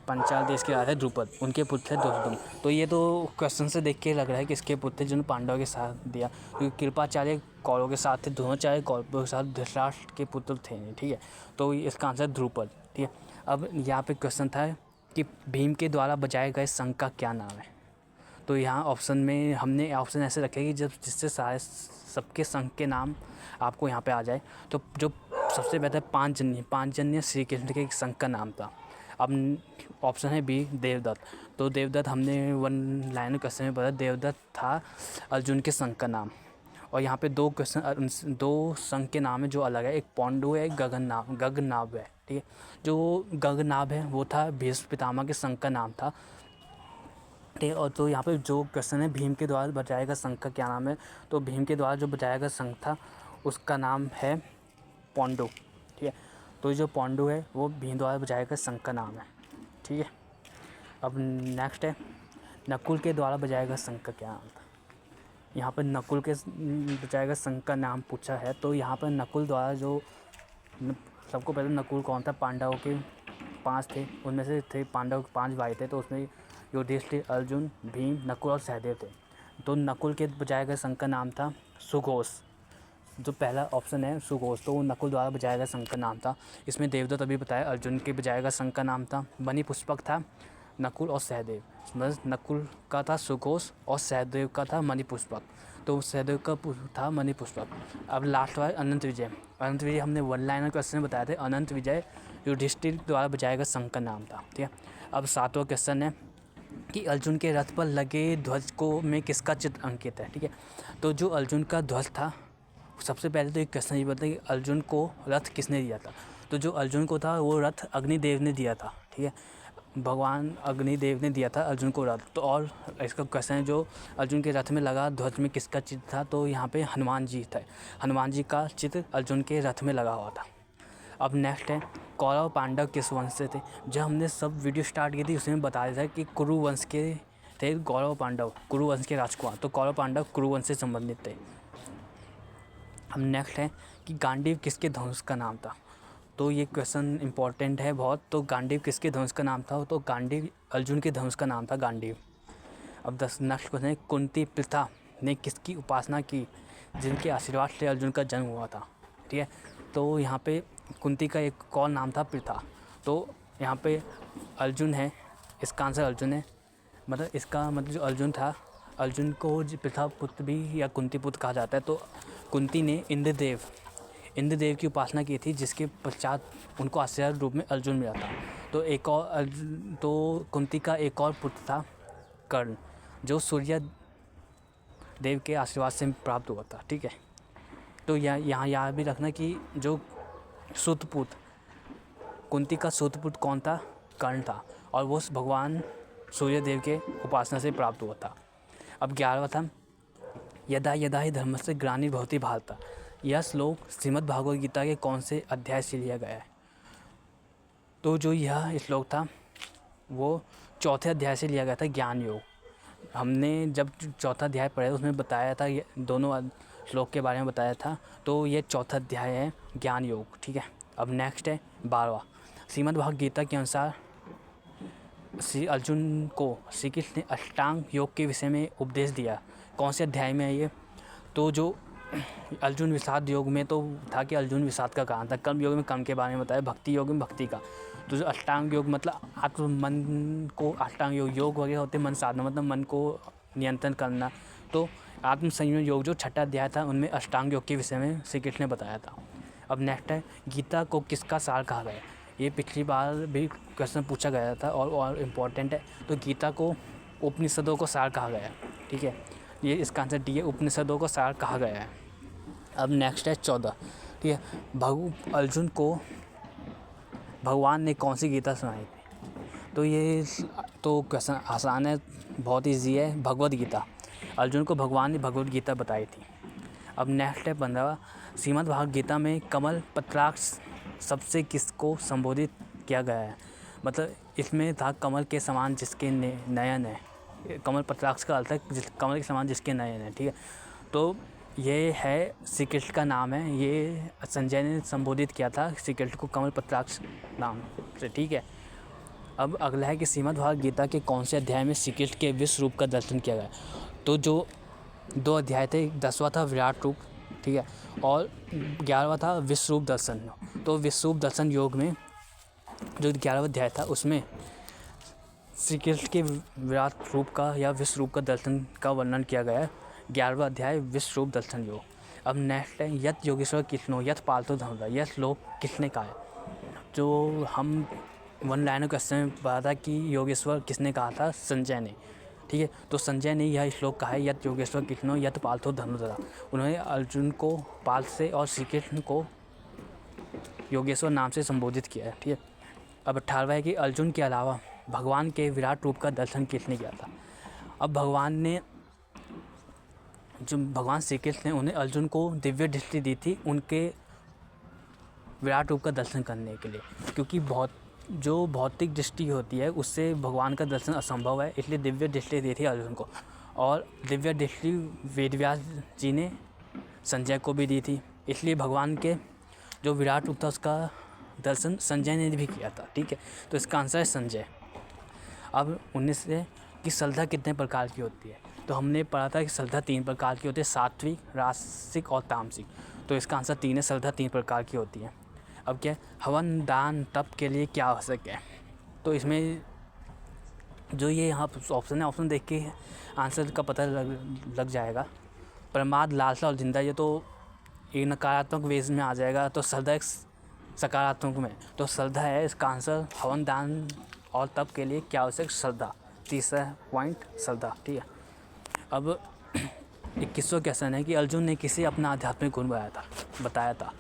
Speaker 1: पांचाल देश के राजा द्रुपद, उनके पुत्र थे धृष्टद्युम्न। तो ये तो क्वेश्चन से देख के लग रहा है कि इसके पुत्र जिन्होंने पांडवों के साथ दिया, क्योंकि कृपाचार्य कौरवों के साथ थे, द्रोणाचार्य कौरवों के साथ धृतराष्ट्र के पुत्र थे। ठीक है, तो इसका आंसर द्रुपद। ठीक है, अब यहाँ पे क्वेश्चन था कि भीम के द्वारा बजाए गए शंख का क्या नाम है। तो यहाँ ऑप्शन में हमने ऑप्शन ऐसे रखे कि जब जिससे सारे सबके शंख के नाम आपको यहाँ पे आ जाए। तो जो सबसे बेहतर पांचजन्य श्री कृष्ण के शंख का नाम था। अब ऑप्शन है बी, देवदत्त। तो देवदत्त हमने वन लाइन क्वेश्चन में पढ़ा, देवदत्त था अर्जुन के शंख का नाम। और यहाँ पे दो शंख के नाम है जो अलग है, एक पांडु है, एक गगननाभ है। ठीक है, जो गगननाभ है वो था भीष्म पितामह के शंख का नाम था। ठीक है, और तो यहाँ पे जो क्वेश्चन है भीम के द्वारा बजाया गया शंख का क्या नाम है, तो भीम के द्वारा जो बजाया गया शंख था उसका नाम है पांडु। ठीक है, तो जो पांडु है वो भीम द्वारा बजाया गया शंख का नाम है। ठीक है, अब नेक्स्ट है, नकुल के द्वारा बजाया गया शंख का क्या नाम था। यहाँ पर नकुल के बजाया गया शंख का नाम पूछा है। तो यहाँ पर नकुल द्वारा जो सबको पहले नकुल कौन था, पांडवों के 5 थे, उनमें से थे पांडव के 5 भाई थे। तो उसमें युधिष्ठिर, अर्जुन, भीम, नकुल और सहदेव थे। तो नकुल के बजाया गया शंख का नाम था सुघोष। जो पहला ऑप्शन है सुघोष, तो वो नकुल द्वारा बजाया गया शंख का नाम था। इसमें देवदत्त अभी बताया, अर्जुन के बजाया गया शंख का नाम था मणिपुष्पक था, नकुल और सहदेव। मतलब नकुल का था सुघोष और सहदेव का था मणिपुष्पक। तो सहदेव का था मणिपुष्पक। अब लास्ट वाला अनंत विजय। अनंत विजय हमने वन लाइनर क्वेश्चन में बताए थे, अनंत विजय युधिष्ठिर द्वारा बजाया गया शंख का नाम था। ठीक है, अब 7वां क्वेश्चन है कि अर्जुन के रथ पर लगे ध्वज को में किसका चित्र अंकित है। ठीक है, तो जो अर्जुन का ध्वज था, सबसे पहले तो एक क्वेश्चन ये बताया कि अर्जुन को रथ किसने दिया था। तो जो अर्जुन को था वो रथ अग्निदेव ने दिया था। ठीक है, भगवान अग्निदेव ने दिया था अर्जुन को रथ। तो और इसका क्वेश्चन है जो अर्जुन के रथ में लगा ध्वज में किसका चित्र था, तो यहाँ पे हनुमान जी थे, हनुमान जी का चित्र अर्जुन के रथ में लगा हुआ था। अब नेक्स्ट है, कौरव पांडव किस वंश से थे। जब हमने सब वीडियो स्टार्ट की थी उसमें बताया था कि कुरु वंश के थे कौरव पांडव, कुरु वंश के राजकुमार। तो कौरव पांडव कुरु वंश से संबंधित थे। अब नेक्स्ट है कि गांडीव किसके धनुष का नाम था। तो ये क्वेश्चन इंपॉर्टेंट है बहुत। तो गांडीव किसके धनुष का नाम था, तो गांडीव अर्जुन के धनुष का नाम था गांडीव। अब नेक्स्ट क्वेश्चन है, कुंती प्रथा ने किसकी उपासना की जिनके आशीर्वाद से अर्जुन का जन्म हुआ था। ठीक है, तो यहाँ पे कुंती का एक और नाम था प्रथा। तो यहाँ पे अर्जुन है, इसका आंसर अर्जुन है। मतलब इसका मतलब जो अर्जुन था, अर्जुन को प्रथा पुत्र भी या कुंती पुत्र कहा जाता है। तो कुंती ने इंद्रदेव की उपासना की थी, जिसके पश्चात उनको आशीर्वाद रूप में अर्जुन मिला था। तो कुंती का एक और पुत्र था कर्ण, जो सूर्य देव के आशीर्वाद से प्राप्त हुआ था। ठीक है, तो यहाँ भी रखना कि जो सुतपुत्र, कुंती का सुतपुत्र कौन था, कर्ण था, और वो भगवान सूर्य देव के उपासना से प्राप्त हुआ था। अब 11वां था, यदा यदा ही धर्मस्य ग्लानिर्भवति भारत। यह श्लोक श्रीमद् भागवत गीता के कौन से अध्याय से लिया गया है? तो जो यह श्लोक था वो चौथे अध्याय से लिया गया था, ज्ञान योग। हमने जब चौथा अध्याय पढ़ा उसमें बताया था, ये दोनों श्लोक के बारे में बताया था। तो ये चौथा अध्याय है ज्ञान योग, ठीक है। अब नेक्स्ट है 12वां। श्रीमद् भागवत गीता के अनुसार श्री अर्जुन को श्री कृष्ण ने अष्टांग योग के विषय में उपदेश दिया। कौन से अध्याय में है ये? तो जो अर्जुन विषाद योग में तो था कि अर्जुन विषाद का कारण था, कर्म योग में कर्म के बारे में बताया, भक्ति योग में भक्ति का। तो जो अष्टांग योग मतलब आत्म मन को, अष्टांग योग वगैरह होते मन साधना मतलब मन को नियंत्रण करना। तो आत्म संयम योग जो छठा अध्याय था उनमें अष्टांग योग के विषय में श्री कृष्ण ने बताया था। अब नेक्स्ट है गीता को किसका सार कहा गया? ये पिछली बार भी क्वेश्चन पूछा गया था और इम्पोर्टेंट है। तो गीता को उपनिषदों को सार कहा गया है, ठीक है। ये इसका आंसर डी है, उपनिषदों को सार कहा गया है। अब नेक्स्ट है 14, ठीक है। अर्जुन को भगवान ने कौन सी गीता सुनाई थी? तो ये तो क्वेश्चन आसान है, बहुत ईजी है, भगवद गीता। अर्जुन को भगवान ने भगवद गीता बताई थी। अब नेक्स्ट है 15वां। श्रीमद् भागवत गीता में कमल पत्राक्ष सबसे किसको संबोधित किया गया है? मतलब इसमें था कमल के समान जिसके नयन है। कमल पत्राक्ष का अर्थ है कमल के समान जिसके नयन है, ठीक है। तो ये है श्री कृष्ण का नाम है, ये संजय ने संबोधित किया था श्री कृष्ण को कमल पत्राक्ष नाम से, ठीक है। अब अगला है कि श्रीमद् भागवत गीता के कौन से अध्याय में श्री कृष्ण के विश्व रूप का दर्शन किया गया? तो जो 2 अध्याय थे, 10वां था विराट रूप, ठीक है, और 11वां था विश्व रूप दर्शन। तो विश्व रूप दर्शन योग में जो 11वां अध्याय था उसमें श्री कृष्ण के विराट रूप का या विश्व रूप का दर्शन का वर्णन किया गया है। 11वां अध्याय विश्व रूप दर्शन योग। अब नेक्स्ट है यत योगेश्वर कृष्णो यत पालतु धनुधा। यह श्लोक किसने कहा है? जो हम वन लाइन क्वेश्चन में पता था कि योगेश्वर किसने कहा था? संजय ने, ठीक है। तो संजय ने यह श्लोक कहा है, यत योगेश्वर कृष्णो यत पालतु धनुधा। उन्होंने अर्जुन को पाल से और श्री कृष्ण को योगेश्वर नाम से संबोधित किया है, ठीक है। अब 18वां है कि अर्जुन के अलावा भगवान के विराट रूप का दर्शन किसने किया था? अब भगवान श्री कृष्ण ने उन्हें अर्जुन को दिव्य दृष्टि दी थी उनके विराट रूप का दर्शन करने के लिए, क्योंकि जो भौतिक दृष्टि होती है उससे भगवान का दर्शन असंभव है, इसलिए दिव्य दृष्टि दी थी अर्जुन को। और दिव्य दृष्टि वेदव्यास जी ने संजय को भी दी थी, इसलिए भगवान के जो विराट रूप था उसका दर्शन संजय ने भी किया था, ठीक है। तो इसका आंसर है संजय। अब 19 है कि श्रद्धा कितने प्रकार की होती है? तो हमने पढ़ा था कि श्रद्धा 3 प्रकार की होती है, सात्विक, राजसिक और तामसिक। तो इसका आंसर 3 है, श्रद्धा 3 प्रकार की होती है। अब क्या हवन दान तप के लिए क्या आवश्यक है? तो इसमें जो ये यहाँ ऑप्शन है, ऑप्शन देख के आंसर का पता लग जाएगा। प्रमाद, लालसा और जिंदा, ये तो एक नकारात्मक वेज में आ जाएगा। तो श्रद्धा एक सकारात्मक में, तो श्रद्धा है इसका आंसर। हवन दान और तप के लिए क्या आवश्यक? श्रद्धा। तीसरा पॉइंट श्रद्धा, ठीक है। अब 21वां क्वेश्चन है कि अर्जुन ने किसे अपना आध्यात्मिक गुरु बताया था?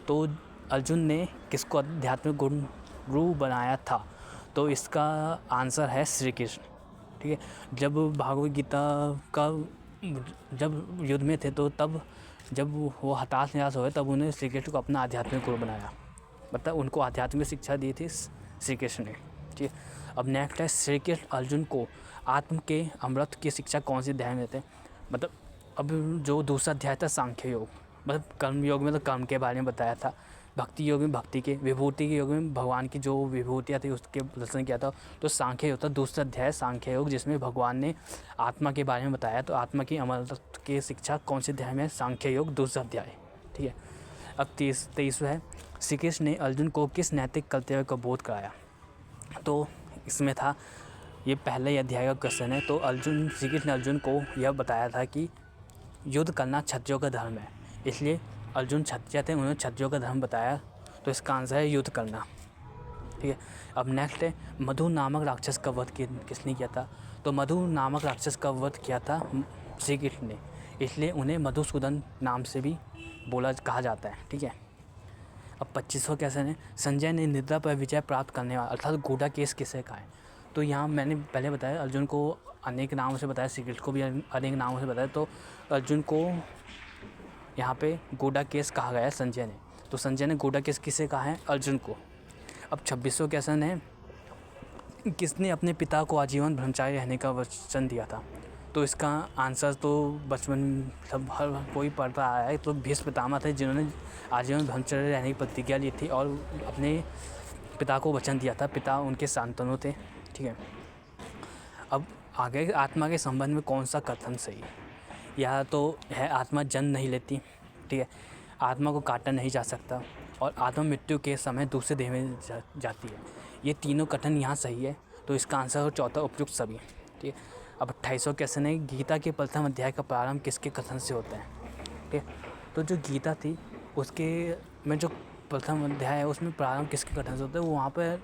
Speaker 1: तो अर्जुन ने किसको आध्यात्मिक गुरु बनाया था? तो इसका आंसर है श्री कृष्ण, ठीक है। जब भागवत गीता का जब युद्ध में थे तो तब जब वो हताश निराश हुए तब उन्हें श्री कृष्ण को अपना आध्यात्मिक गुरु बनाया, मतलब उनको आध्यात्मिक शिक्षा दी थी श्री कृष्ण ने, ठीक है। अब नेक्स्ट है श्री कृष्ण अर्जुन को आत्म के अमृत की शिक्षा कौन से अध्याय में देते हैं? मतलब अब जो दूसरा अध्याय था सांख्य योग, मतलब कर्म योग में तो कर्म के बारे में बताया था, भक्ति योग में भक्ति के, विभूति के योग में भगवान की जो विभूतियाँ थी उसके दर्शन किया था। तो सांख्य योग था दूसरा अध्याय सांख्य योग, जिसमें भगवान ने आत्मा के बारे में बताया। तो आत्मा की अमृत की शिक्षा कौन से अध्याय में? सांख्य योग दूसरा अध्याय, ठीक है। अब 23वां है श्री कृष्ण ने अर्जुन को किस नैतिक कर्तव्य का बोध कराया? तो इसमें था, ये पहले अध्याय का क्वेश्चन है। तो श्री कृष्ण ने अर्जुन को यह बताया था कि युद्ध करना क्षत्रियों का धर्म है, इसलिए अर्जुन क्षत्रिय थे, उन्होंने क्षत्रियों का धर्म बताया। तो इसका आंसर है युद्ध करना, ठीक है। अब नेक्स्ट है मधु नामक राक्षस का वध किसने किया था? तो मधु नामक राक्षस का वध किया था श्री कृष्ण ने, इसलिए उन्हें मधुसूदन नाम से भी कहा जाता है, ठीक है। अब 25वां क्वेश्चन है संजय ने निद्रा पर विजय प्राप्त करने वाला अर्थात गूढ़ा केस किसे कहा है? तो यहाँ मैंने पहले बताया अर्जुन को अनेक नामों से बताया, श्री कृष्ण को भी अनेक नामों से बताया। तो अर्जुन को यहाँ पे गूढ़ा केस कहा गया है संजय ने। तो संजय ने गूढ़ा केस किसे कहा है? अर्जुन को। अब 26वां क्वेश्चन है, किसने अपने पिता को आजीवन ब्रह्मचारी रहने का वचन दिया था? तो इसका आंसर तो बचपन सब हर कोई पढ़ता आया है। तो भीष्म पितामह थे जिन्होंने आजीवन ब्रह्मचारी रहने की प्रतिज्ञा ली थी और अपने पिता को वचन दिया था। पिता उनके शांतनु थे, ठीक है। अब आगे आत्मा के संबंध में कौन सा कथन सही है? या तो है आत्मा जन्म नहीं लेती, ठीक है, आत्मा को काटा नहीं जा सकता और आत्मा मृत्यु के समय दूसरे देह में जाती है। ये तीनों कथन यहाँ सही है। तो इसका आंसर हो चौथा उपयुक्त सभी, ठीक है। अब 28वां क्वेश्चन है, गीता के प्रथम अध्याय का प्रारंभ किसके कथन से होता है? ठीक है, तो जो गीता थी उसके में जो प्रथम अध्याय है उसमें प्रारंभ किसके कथन से होता है? वो वहाँ पर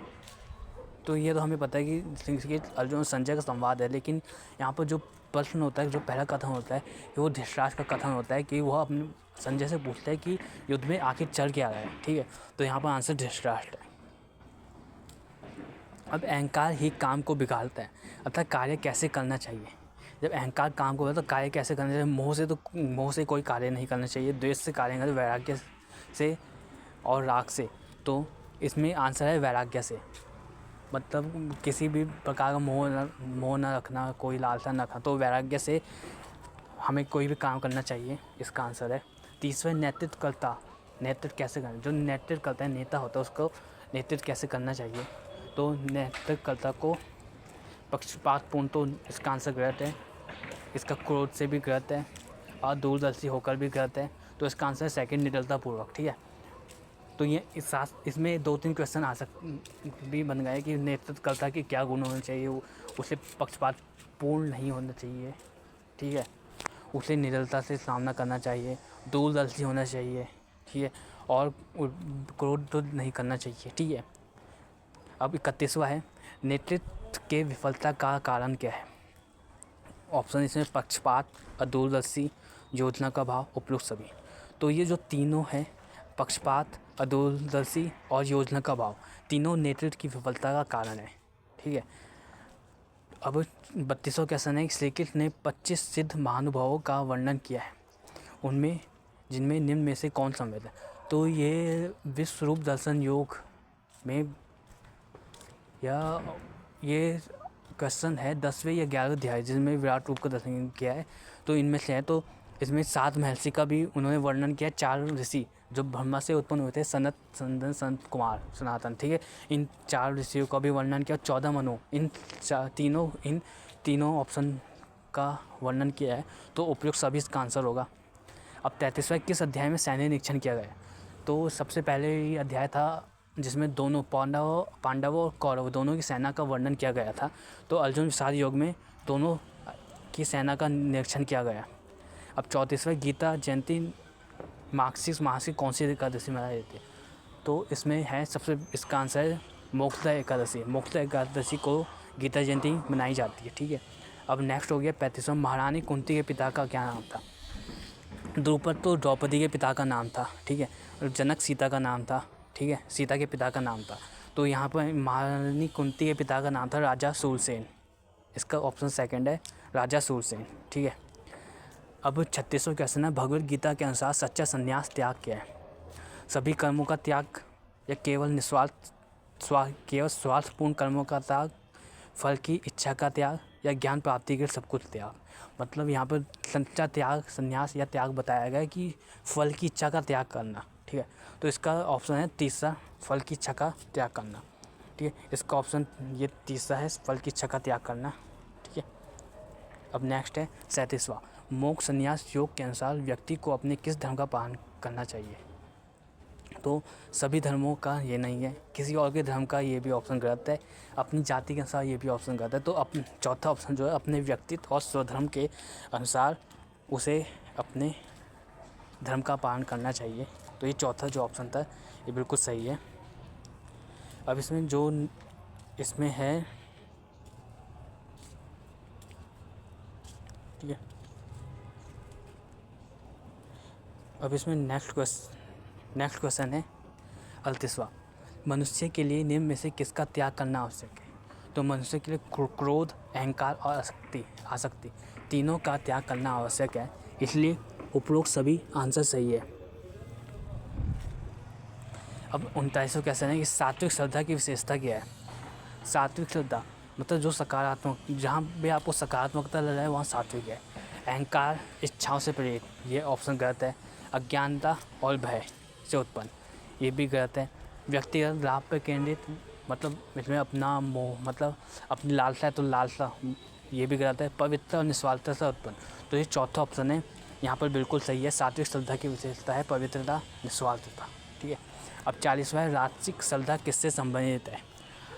Speaker 1: तो ये तो हमें पता है कि अर्जुन और संजय का संवाद है, लेकिन यहाँ पर जो प्रश्न होता है, जो पहला कथन होता है, वो धृतराष्ट्र का कथन होता है कि वह अपने संजय से पूछता है कि युद्ध में आखिर चल क्या रहा है, ठीक है। तो यहाँ पर आंसर धृतराष्ट्र है। अब अहंकार ही काम को बिगाड़ता है, अतः कार्य कैसे करना चाहिए? जब अहंकार काम को तो कार्य कैसे करना चाहिए? मोह से कोई कार्य नहीं करना चाहिए, द्वेष से कार्य करना, वैराग्य से और राग से। तो इसमें आंसर है वैराग्य से, मतलब किसी भी प्रकार का मोह न रखना, कोई लालसा न रखना। तो वैराग्य से हमें कोई भी काम करना चाहिए, इसका आंसर है। तीसरा, नेतृत्वकर्ता नेतृत्व कैसे करना? जो नेतृत्व करता है, नेता होता है, उसको नेतृत्व कैसे करना चाहिए? तो नेतृत्वकर्ता को पक्षपातपूर्ण, तो इसका आंसर गलत है। इसका क्रोध से भी गलत है और दूरदर्शी होकर भी गलत है। तो इसका आंसर है सेकंड, निडरतापूर्वक, ठीक है। तो ये इसमें 2-3 क्वेश्चन भी बन गए कि नेतृत्वकर्ता के क्या गुण होने चाहिए। उसे पक्षपातपूर्ण नहीं होना चाहिए, ठीक है, उसे निडरता से सामना करना चाहिए, दूरदर्शी होना चाहिए, ठीक है, और क्रोध तो नहीं करना चाहिए, ठीक है। अब 31वां है, नेतृत्व के विफलता का कारण क्या है? ऑप्शन इसमें पक्षपात, अदूरदर्शी, योजना का अभाव, उपयुक्त सभी। तो ये जो तीनों हैं, पक्षपात, अदूरदर्शी और योजना का अभाव, तीनों नेतृत्व की विफलता का कारण है, ठीक है। अब 32वां क्वेश्चन है, श्री कृष्ण ने 25 सिद्ध महानुभावों का वर्णन किया है, उनमें जिनमें निम्न में से कौन सम्मिलित है? तो ये विश्व रूप दर्शन योग में या ये क्वेश्चन है 10वें या 11वें अध्याय, जिसमें विराट रूप का दर्शन किया है। तो इनमें से है, तो इसमें 7 महर्षि का भी उन्होंने वर्णन किया, 4 ऋषि जो ब्रह्मा से उत्पन्न हुए थे, संत कुमार, सनातन, ठीक है, इन 4 ऋषियों का भी वर्णन किया, 14 मनु, इन तीनों ऑप्शन का वर्णन किया है। तो उपयुक्त सभी इसका आंसर होगा। अब 33वां, किस अध्याय में सैन्य निरीक्षण किया गया? तो सबसे पहले ये अध्याय था जिसमें दोनों पांडवों और कौरव दोनों की सेना का वर्णन किया गया था। तो अर्जुन विषाद योग में दोनों की सेना का निरीक्षण किया गया। अब 34वां, गीता जयंती मासिक कौन सी एकादशी मनाई जाती है? तो इसमें है इसका आंसर है मोक्षदा एकादशी। मोक्षदा एकादशी को गीता जयंती मनाई जाती है, ठीक है। अब नेक्स्ट हो गया 35वां, महारानी कुंती के पिता का क्या नाम था? द्रुपद तो द्रौपदी के पिता का नाम था, ठीक है। जनक सीता का नाम था, ठीक है, सीता के पिता का नाम था। तो यहाँ पर महारानी कुंती के पिता का नाम था राजा सूरसेन। इसका ऑप्शन सेकंड है, राजा सूरसेन, ठीक है। अब 36वां क्वेश्चन है, भगवद गीता के अनुसार सच्चा संन्यास त्याग क्या है? सभी कर्मों का त्याग या केवल स्वार्थपूर्ण कर्मों का त्याग, फल की इच्छा का त्याग या ज्ञान प्राप्ति के सब कुछ त्याग? मतलब यहाँ पर सच्चा त्याग, संन्यास या त्याग बताया गया है कि फल की इच्छा का त्याग करना, ठीक है। तो इसका ऑप्शन है तीसरा, फल की इच्छा का त्याग करना, ठीक है। इसका ऑप्शन ये तीसरा है, फल की इच्छा का त्याग करना, ठीक है। अब नेक्स्ट है 37वां, मोक्ष संन्यास योग के अनुसार व्यक्ति को अपने किस धर्म का पालन करना चाहिए? तो सभी धर्मों का ये नहीं है, किसी और के धर्म का ये भी ऑप्शन गलत है, अपनी जाति के अनुसार ये भी ऑप्शन गलत है। तो चौथा ऑप्शन जो है, अपने व्यक्तित्व और स्वधर्म के अनुसार उसे अपने धर्म का पालन करना चाहिए। तो ये चौथा जो ऑप्शन था ये बिल्कुल सही है। अब इसमें है, ठीक है, अब इसमें नेक्स्ट क्वेश्चन है 38वां, मनुष्य के लिए निम्न में से किसका त्याग करना आवश्यक है? तो मनुष्य के लिए क्रोध, अहंकार और आसक्ति तीनों का त्याग करना आवश्यक है। इसलिए उपरोक्त सभी आंसर सही है। अब 39वां क्वेश्चन है कि सात्विक श्रद्धा की विशेषता क्या है। सात्विक श्रद्धा मतलब जो सकारात्मक, जहाँ भी आपको सकारात्मकता लग रहा है वहाँ सात्विक है। अहंकार, इच्छाओं से प्रेरित, ये ऑप्शन गलत है। अज्ञानता और भय से उत्पन्न, ये भी गलत है। व्यक्तिगत लाभ पर केंद्रित, मतलब इसमें अपना मोह, मतलब अपनी लालसा है तो लालसा, ये भी गलत है। पवित्र और निस्वार्थता से उत्पन्न, तो ये चौथा ऑप्शन है यहाँ पर बिल्कुल सही है। सात्विक श्रद्धा की विशेषता है पवित्रता, निस्वार्थता। ठीक है। अब 40वां है, राजसिक श्रद्धा किससे संबंधित है।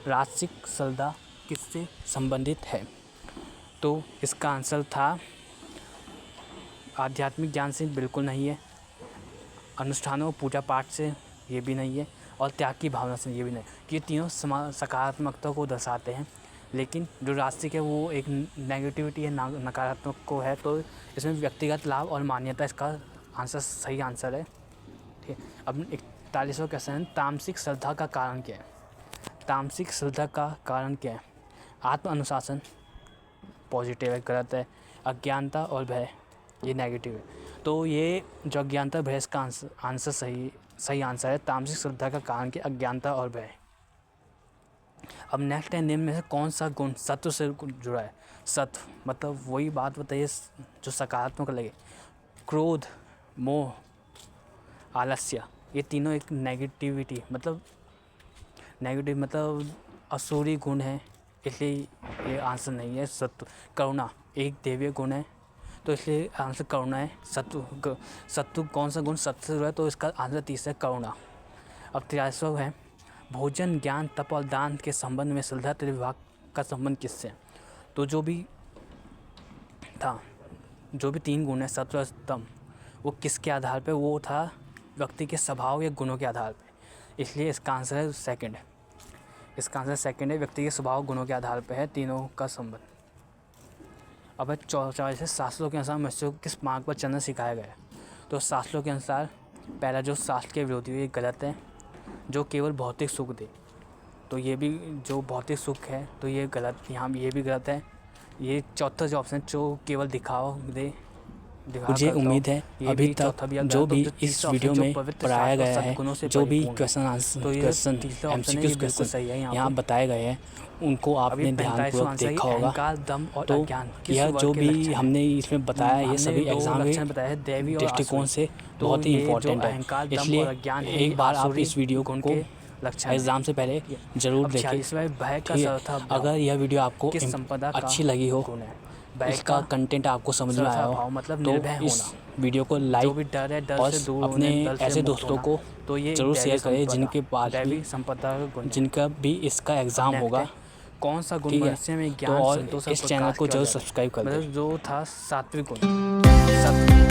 Speaker 1: राजसिक श्रद्धा किससे संबंधित है, तो इसका आंसर था आध्यात्मिक ज्ञान से, बिल्कुल नहीं है। अनुष्ठानों, पूजा पाठ से, ये भी नहीं है। और त्याग की भावना से, ये भी नहीं। ये तीनों सकारात्मकता को दर्शाते हैं, लेकिन जो राजसिक है वो एक नेगेटिविटी है, नकारात्मक को है। तो इसमें व्यक्तिगत लाभ और मान्यता इसका आंसर सही आंसर है। ठीक है। अब 41वां क्वेश्चन है, तामसिक श्रद्धा का कारण क्या है। तामसिक श्रद्धा का कारण क्या है। आत्म अनुशासन, पॉजिटिव है, गलत है। अज्ञानता और भय, ये नेगेटिव है। तो ये जो अज्ञानता भय, इसका आंसर सही आंसर है। तामसिक श्रद्धा का कारण क्या, अज्ञानता और भय। अब नेक्स्ट है, निम्न में से कौन सा गुण सत्व से जुड़ा है। सत्व मतलब वही बात बताइए जो सकारात्मक लगे। क्रोध, मोह, आलस्य, ये तीनों एक नेगेटिव मतलब असुरी गुण है, इसलिए ये आंसर नहीं है। सत्व, करुणा एक दैवीय गुण है, तो इसलिए आंसर करुणा है। सत्व कौन सा गुण सत्व से जुड़ा है, तो इसका आंसर तीसरा करुणा। अब 43वां है, भोजन, ज्ञान, तप और दान के संबंध में श्रद्धा विभाग का संबंध किससे है। तो जो भी 3 गुण है, सत्व और तम, वो किसके आधार पे, वो था व्यक्ति के स्वभाव या गुणों के आधार पे, इसलिए इसका आंसर है सेकंड। इसका आंसर सेकंड है, व्यक्ति के स्वभाव गुणों के आधार पे है तीनों का संबंध। अब 44 से शास्त्रों के अनुसार मनुष्य को किस मार्ग पर चलना सिखाया गया है। तो शास्त्रों के अनुसार पहला जो शास्त्र के विरोधी है, ये गलत है। जो केवल भौतिक सुख दे, तो ये भी जो भौतिक सुख है तो ये गलत, यहाँ ये भी गलत है। ये चौथा जो ऑप्शन जो केवल दिखावा दे, मुझे उम्मीद है अभी तक जो भी इस वीडियो में पढ़ाया गया है, जो भी क्वेश्चन MCQ क्वेश्चन यहाँ बताए गए हैं, उनको आपने ध्यानपूर्वक देखा होगा। तो यह जो भी हमने इसमें बताया, ये सभी एग्जाम के दृष्टिकोण से बहुत ही इम्पोर्टेंट है, इसलिए एक बार आप इस वीडियो को एग्ज़ाम से पहले ज़रूर देखें। अगर यह वीडियो आपको अच्छी लगी हो, इसका कंटेंट आपको समझ में आया हो, मतलब तो इस वीडियो को लाइक और अपने ऐसे दोस्तों को ज़रूर शेयर करें जिनके पास भी जिनका भी इसका एग्ज़ाम होगा। कौन सा गुण मनुष्य में ज्ञान, संतोष और इस चैनल को जरूर सब्सक्राइब करें। जो था सात्विक गुण।